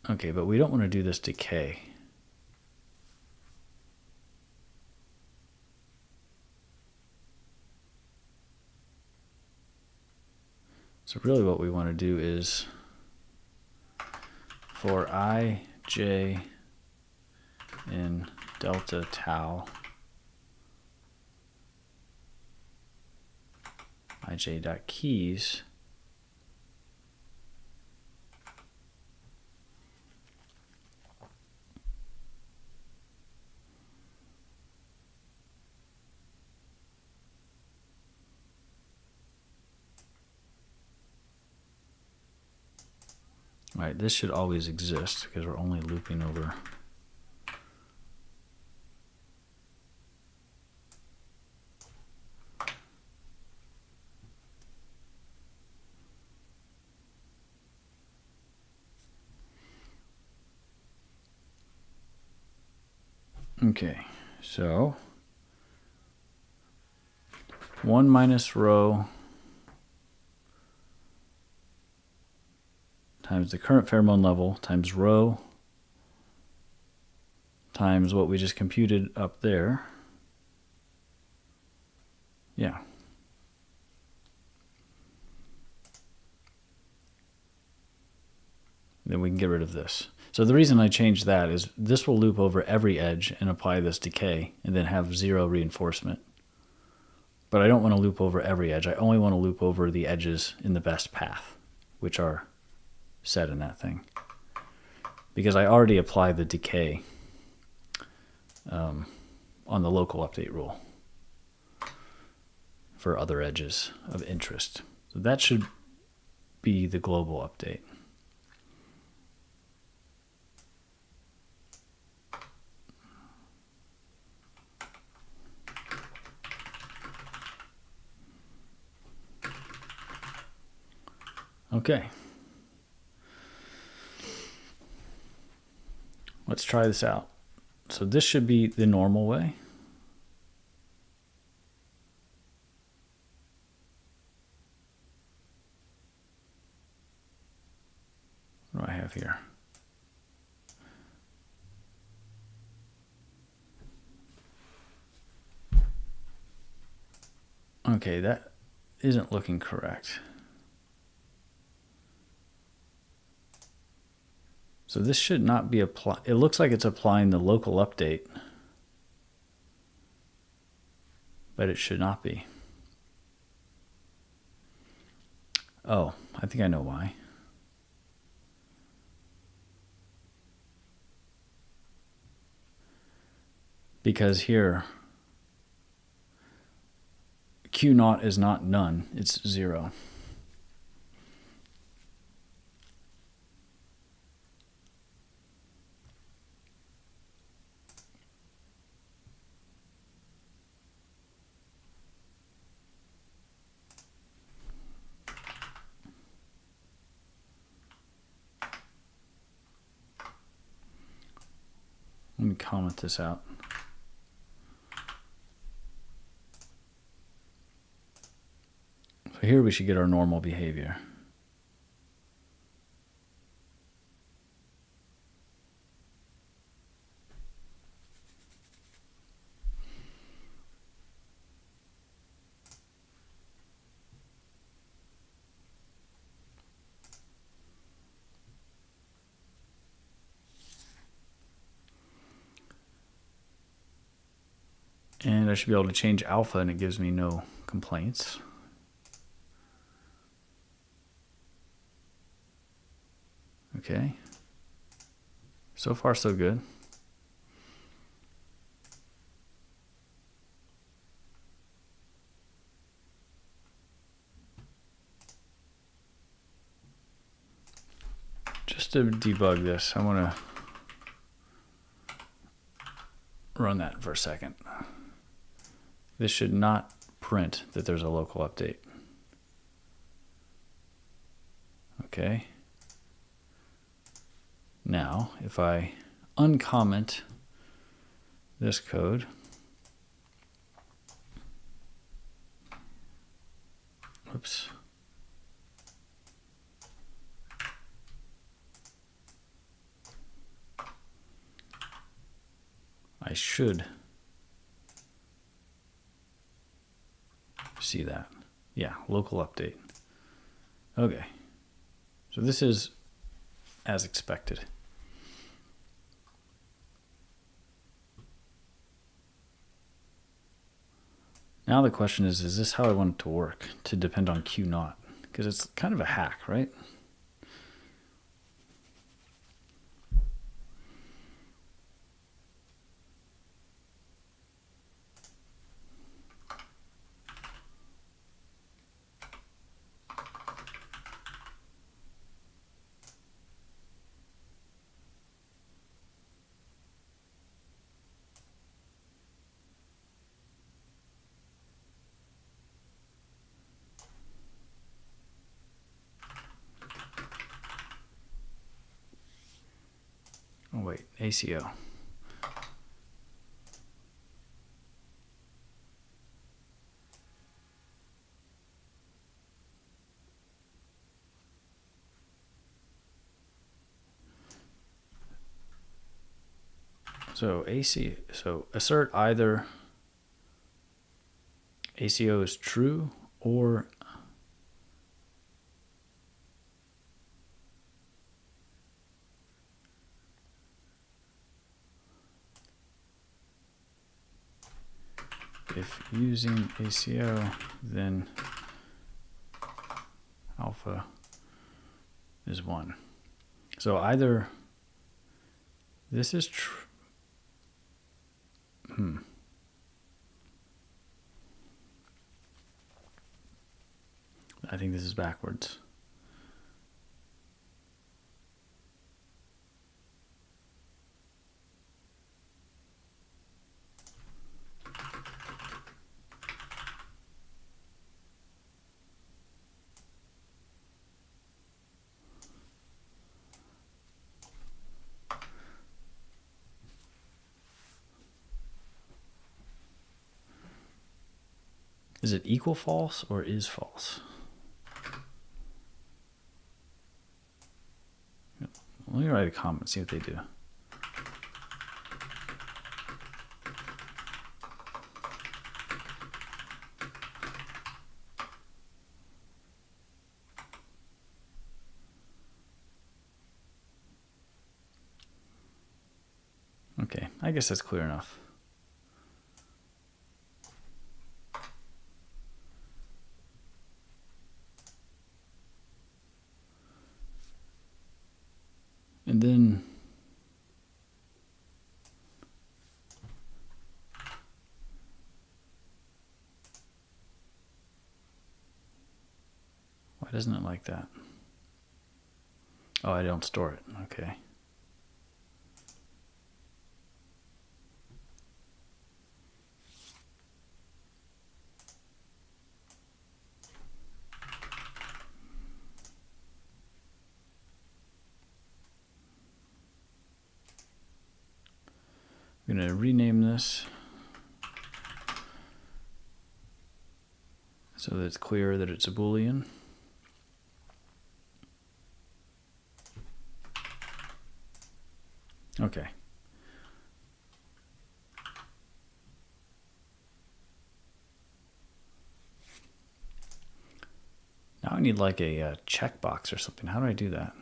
Okay, but we don't want to do this to k. So really what we want to do is for I, j in delta tau, ij.keys, right, this should always exist because we're only looping over okay, so 1 minus rho times the current pheromone level times rho times what we just computed up there. Yeah. Then we can get rid of this. So the reason I changed that is this will loop over every edge and apply this decay and then have 0 reinforcement. But I don't want to loop over every edge. I only want to loop over the edges in the best path, which are set in that thing. Because I already applied the decay on the local update rule for other edges of interest. So that should be the global update. Okay. Let's try this out. So this should be the normal way. What do I have here? Okay, that isn't looking correct. So this should not be applied. It looks like it's applying the local update, but it should not be. Oh, I think I know why. Because here, Q naught is not none, it's 0. Let me comment this out. So here we should get our normal behavior. And I should be able to change alpha and it gives me no complaints. Okay. So far, so good. Just to debug this, I want to run that for a second. This should not print that there's a local update. Okay. Now, if I uncomment this code, whoops. I should see that. Yeah, local update. Okay, so this is as expected. Now the question is this how I want it to work, to depend on Q naught? Because it's kind of a hack, right? Oh wait, ACO. So assert either ACO is true or if using ACO, then alpha is 1. So either this is true. I think this is backwards. Is it equal false or is false? Let me write a comment, see what they do. Okay, I guess that's clear enough. And then why doesn't it like that? Oh, I don't store it. Okay. I'm going to rename this so that it's clear that it's a Boolean. Okay. Now I need like a checkbox or something. How do I do that?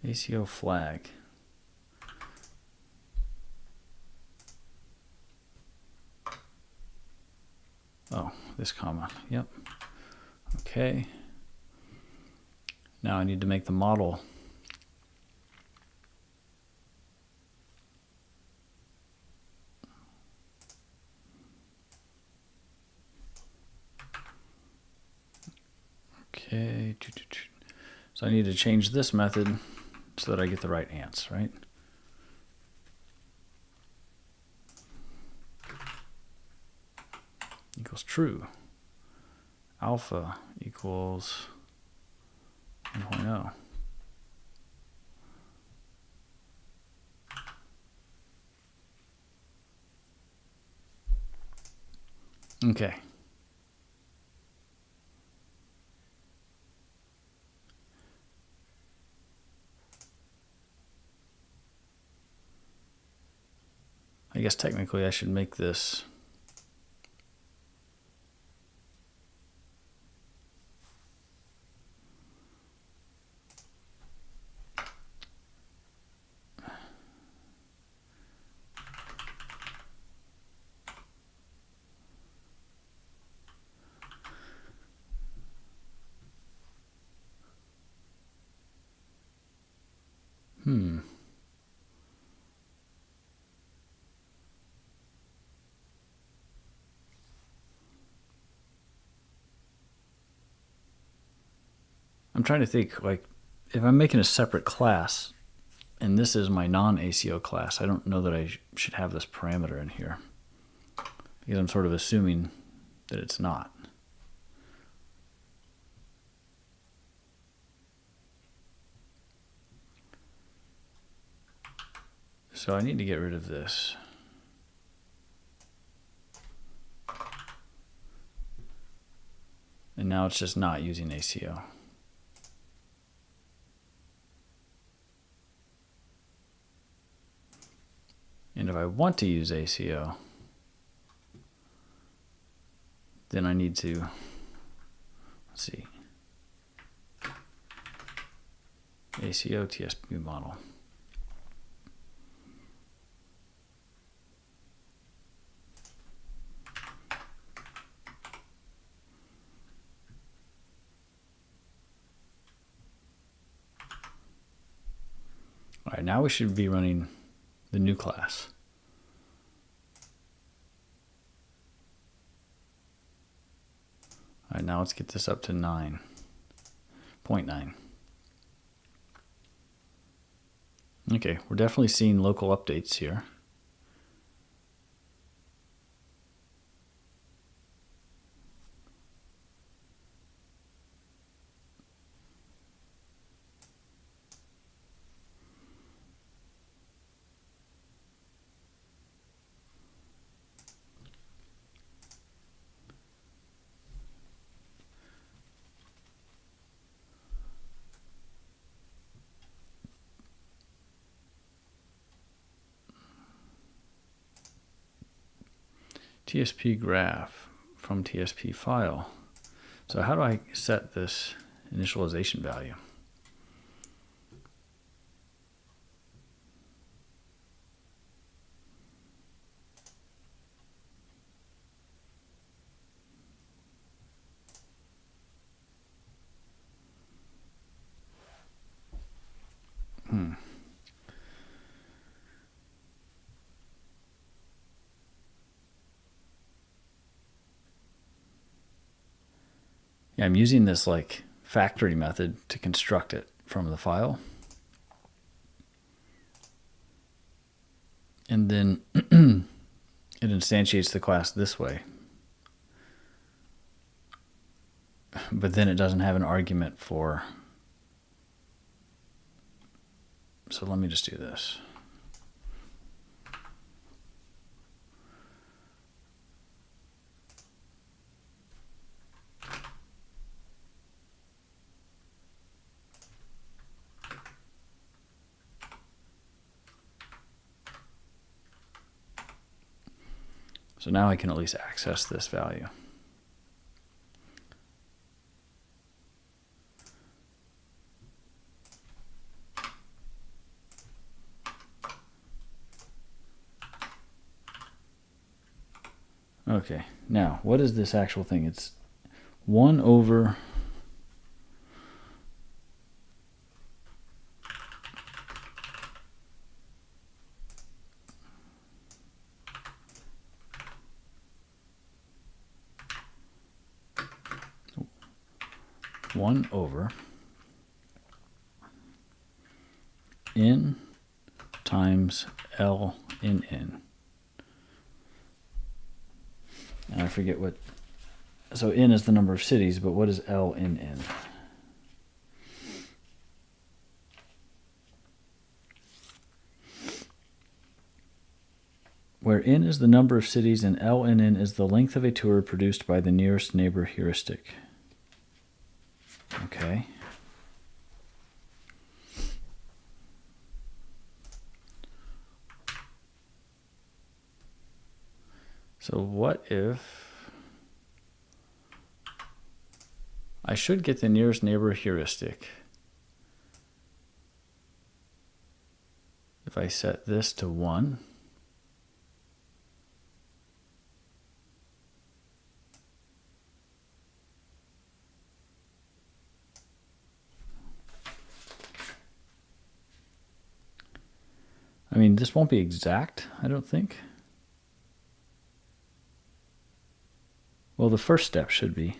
ACO flag. Oh, this comma. Yep. Okay. Now I need to make the model. Okay. So I need to change this method so that I get the right answer, right? Equals true. Alpha equals 1.0. Okay. guess technically I should make this I'm trying to think, like, if I'm making a separate class and this is my non-ACO class, I don't know that I should have this parameter in here because I'm sort of assuming that it's not. So I need to get rid of this. And now it's just not using ACO. And if I want to use ACO, then I need to, let's see, ACO TSP model. All right, now we should be running the new class. All right, now let's get this up to 9.9. Okay, we're definitely seeing local updates here. TSP graph from TSP file. So how do I set this initialization value? Yeah, I'm using this like factory method to construct it from the file. And then it instantiates the class this way. But then it doesn't have an argument for, so let me just do this. So now I can at least access this value. Okay, now what is this actual thing? It's 1 over N times L in N. And I forget what, so N is the number of cities, but what is L in N? Where N is the number of cities and L in N is the length of a tour produced by the nearest neighbor heuristic. Okay. So what if I should get the nearest neighbor heuristic if I set this to 1. I mean, this won't be exact, I don't think. Well, the first step should be,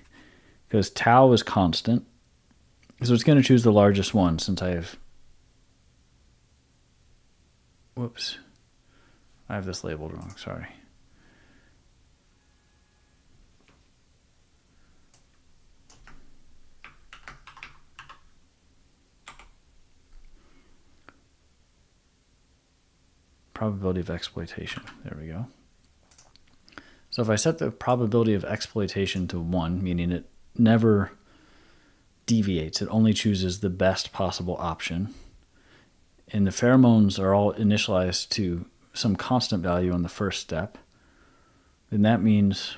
because tau is constant. So it's going to choose the largest one since I have, whoops, I have this labeled wrong, sorry. Probability of exploitation, there we go. So if I set the probability of exploitation to 1, meaning it never deviates, it only chooses the best possible option, and the pheromones are all initialized to some constant value on the first step, then that means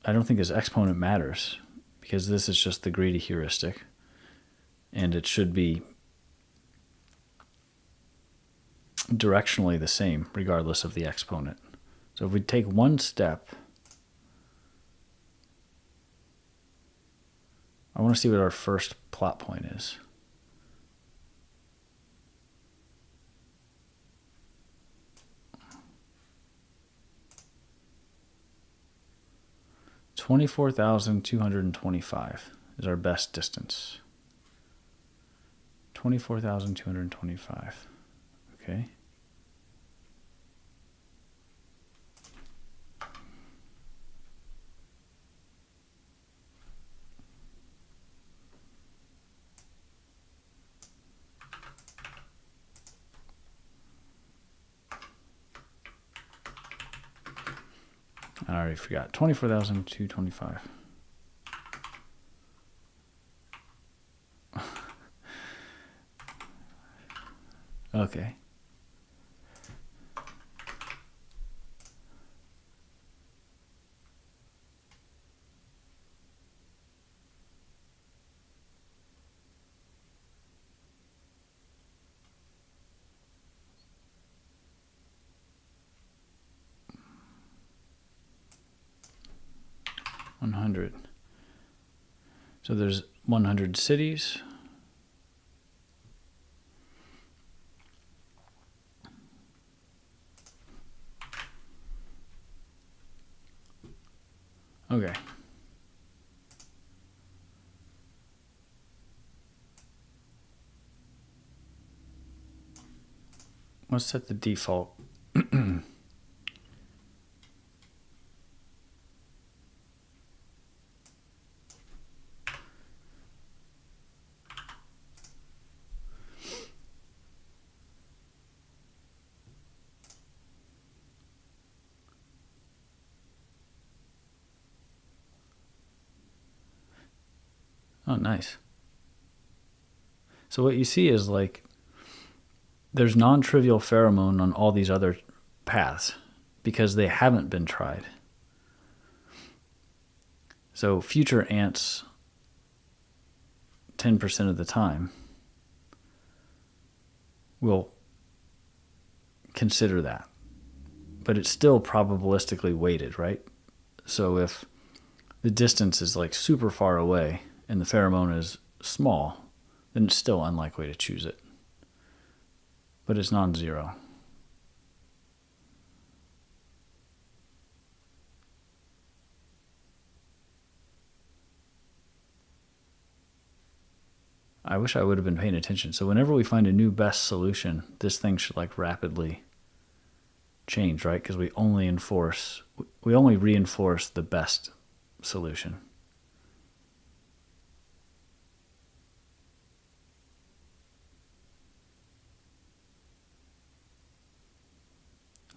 I don't think this exponent matters, because this is just the greedy heuristic, and it should be directionally the same regardless of the exponent. So if we take one step, I want to see what our first plot point is. $24,225 is our best distance. 24,225. Okay. I already forgot. 24,225. Okay. $100. So there's 100 cities. Okay. Let's set the default. Oh, nice. So what you see is like there's non-trivial pheromone on all these other paths because they haven't been tried. So future ants, 10% of the time, will consider that. But it's still probabilistically weighted, right? So if the distance is like super far away and the pheromone is small, then it's still unlikely to choose it. But it's non-zero. I wish I would have been paying attention. So whenever we find a new best solution, this thing should like rapidly change, right? Because we only reinforce the best solution.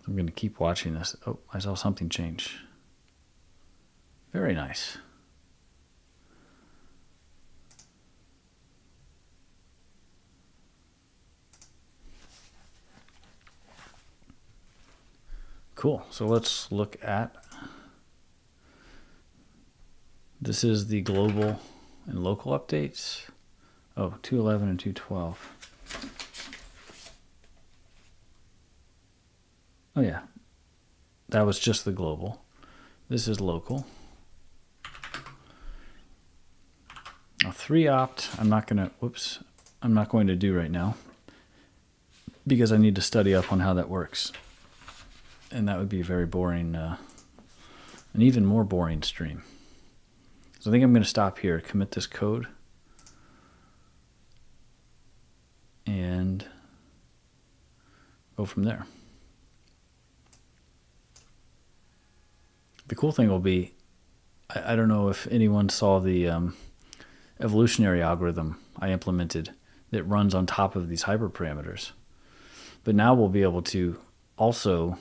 I'm going to keep watching this. Oh, I saw something change. Very nice. Cool. So let's look at, this is the global and local updates. Oh, 211 and 212. Oh yeah, that was just the global. This is local. Now 3-opt, I'm not going to do right now because I need to study up on how that works. And that would be a very boring, an even more boring stream. So I think I'm going to stop here, commit this code, and go from there. The cool thing will be, I don't know if anyone saw the evolutionary algorithm I implemented that runs on top of these hyperparameters. But now we'll be able to also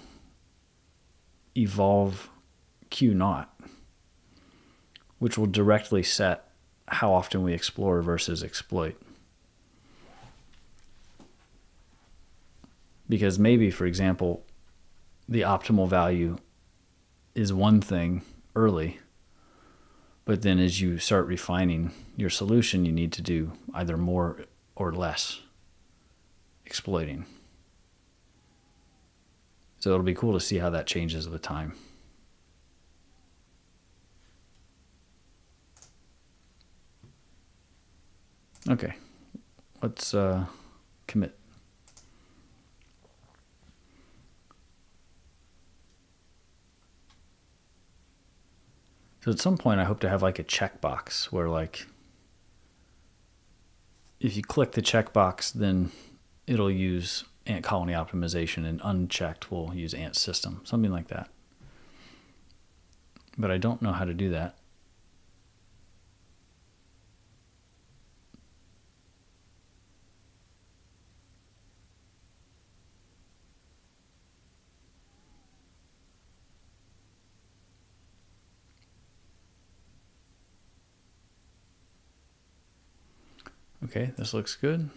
evolve Q0, which will directly set how often we explore versus exploit. Because maybe, for example, the optimal value is one thing early, but then as you start refining your solution, you need to do either more or less exploiting. So it'll be cool to see how that changes with time. Okay, let's commit. So at some point I hope to have like a checkbox where like if you click the checkbox, then it'll use ant colony optimization, and unchecked will use ant system, something like that. But I don't know how to do that. Okay, this looks good.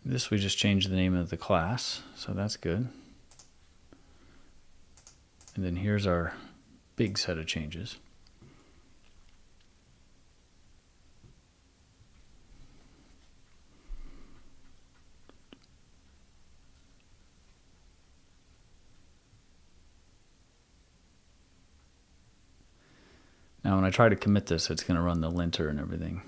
This we just changed the name of the class, so that's good. And then here's our big set of changes. Now when I try to commit this, it's going to run the linter and everything.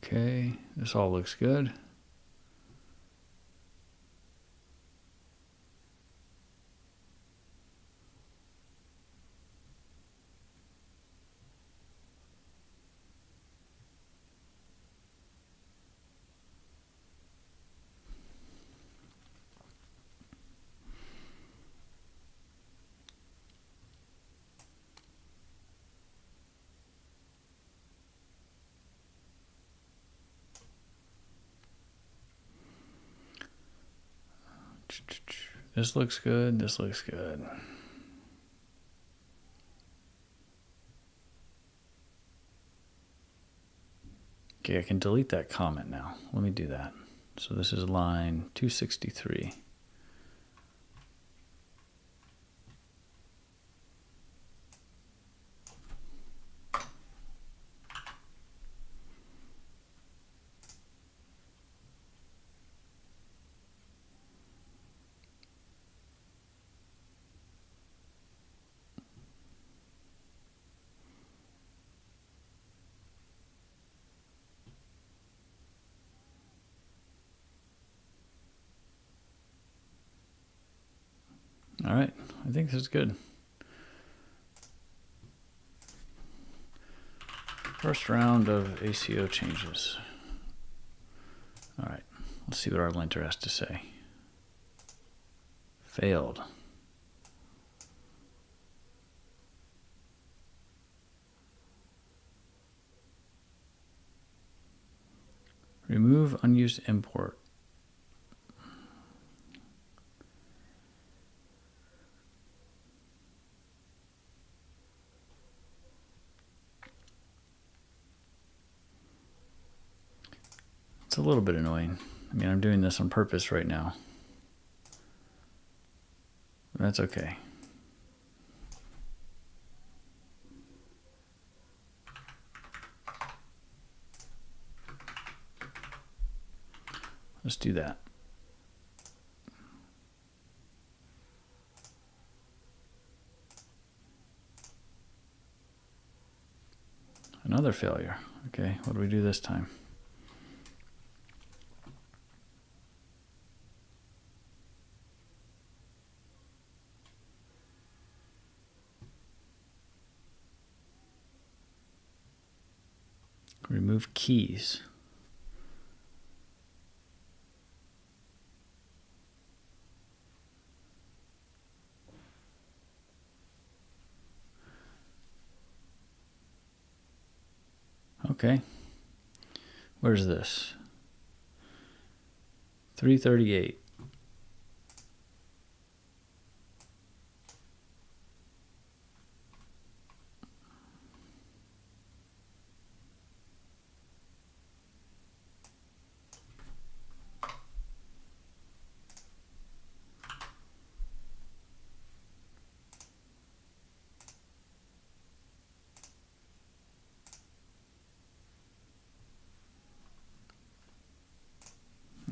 Okay, this all looks good. This looks good, this looks good. Okay, I can delete that comment now. Let me do that. So this is line 263. All right, I think this is good. First round of ACO changes. All right, let's see what our linter has to say. Failed. Remove unused import. It's a little bit annoying. I mean, I'm doing this on purpose right now. That's okay. Let's do that. Another failure. Okay, what do we do this time? Remove keys. Okay. Where's this? 338.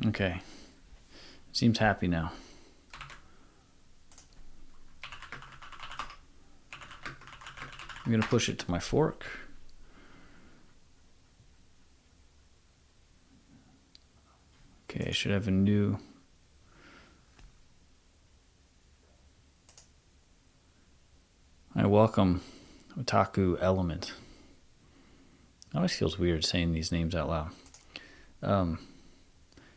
Okay. Seems happy now. I'm going to push it to my fork. Okay, I should have a new... I welcome Otaku Element. It always feels weird saying these names out loud.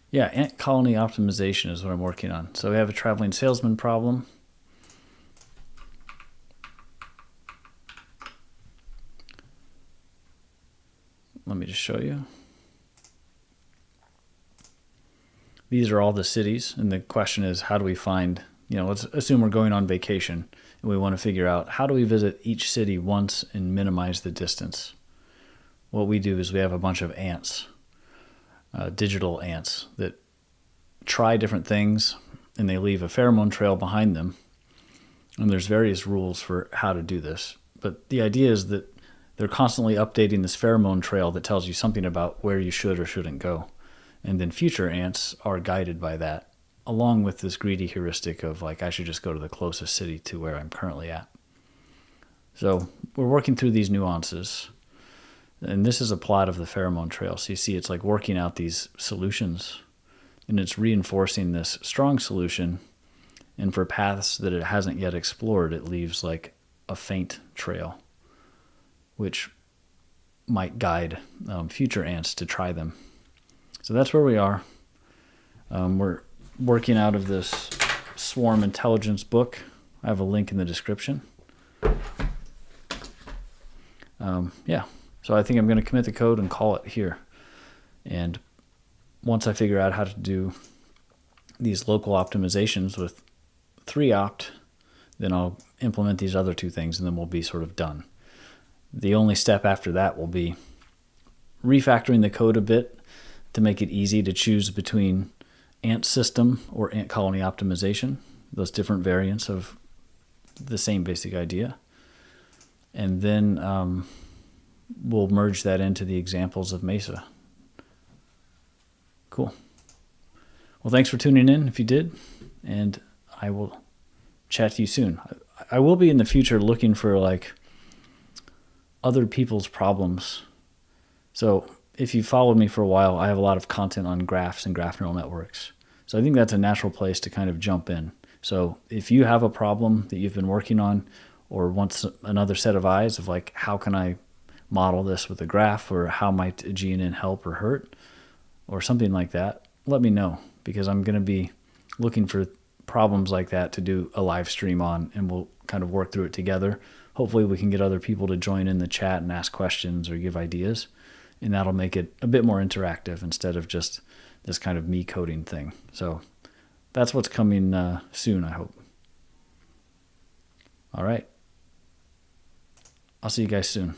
Yeah, ant colony optimization is what I'm working on. So we have a traveling salesman problem. Let me just show you. These are all the cities, and the question is, how do we find, let's assume we're going on vacation, and we want to figure out how do we visit each city once and minimize the distance. What we do is we have a bunch of ants, digital ants, that try different things, and they leave a pheromone trail behind them. And there's various rules for how to do this. But the idea is that they're constantly updating this pheromone trail that tells you something about where you should or shouldn't go. And then future ants are guided by that, along with this greedy heuristic of like, I should just go to the closest city to where I'm currently at. So we're working through these nuances. And this is a plot of the pheromone trail. So you see it's like working out these solutions, and it's reinforcing this strong solution. And for paths that it hasn't yet explored, it leaves like a faint trail, which might guide future ants to try them. So that's where we are. We're working out of this swarm intelligence book. I have a link in the description. Yeah. So I think I'm going to commit the code and call it here. And once I figure out how to do these local optimizations with 3opt, then I'll implement these other two things, and then we'll be sort of done. The only step after that will be refactoring the code a bit to make it easy to choose between ant system or ant colony optimization, those different variants of the same basic idea. And then we'll merge that into the examples of Mesa. Cool. Well, thanks for tuning in if you did, and I will chat to you soon. I will be in the future looking for like other people's problems. So if you followed me for a while, I have a lot of content on graphs and graph neural networks. So I think that's a natural place to kind of jump in. So if you have a problem that you've been working on, or want another set of eyes of like, how can I model this with a graph, or how might a GNN help or hurt, or something like that, let me know, because I'm going to be looking for problems like that to do a live stream on, and we'll kind of work through it together. Hopefully we can get other people to join in the chat and ask questions or give ideas, and that'll make it a bit more interactive instead of just this kind of me coding thing. So that's what's coming soon, I hope. All right. I'll see you guys soon.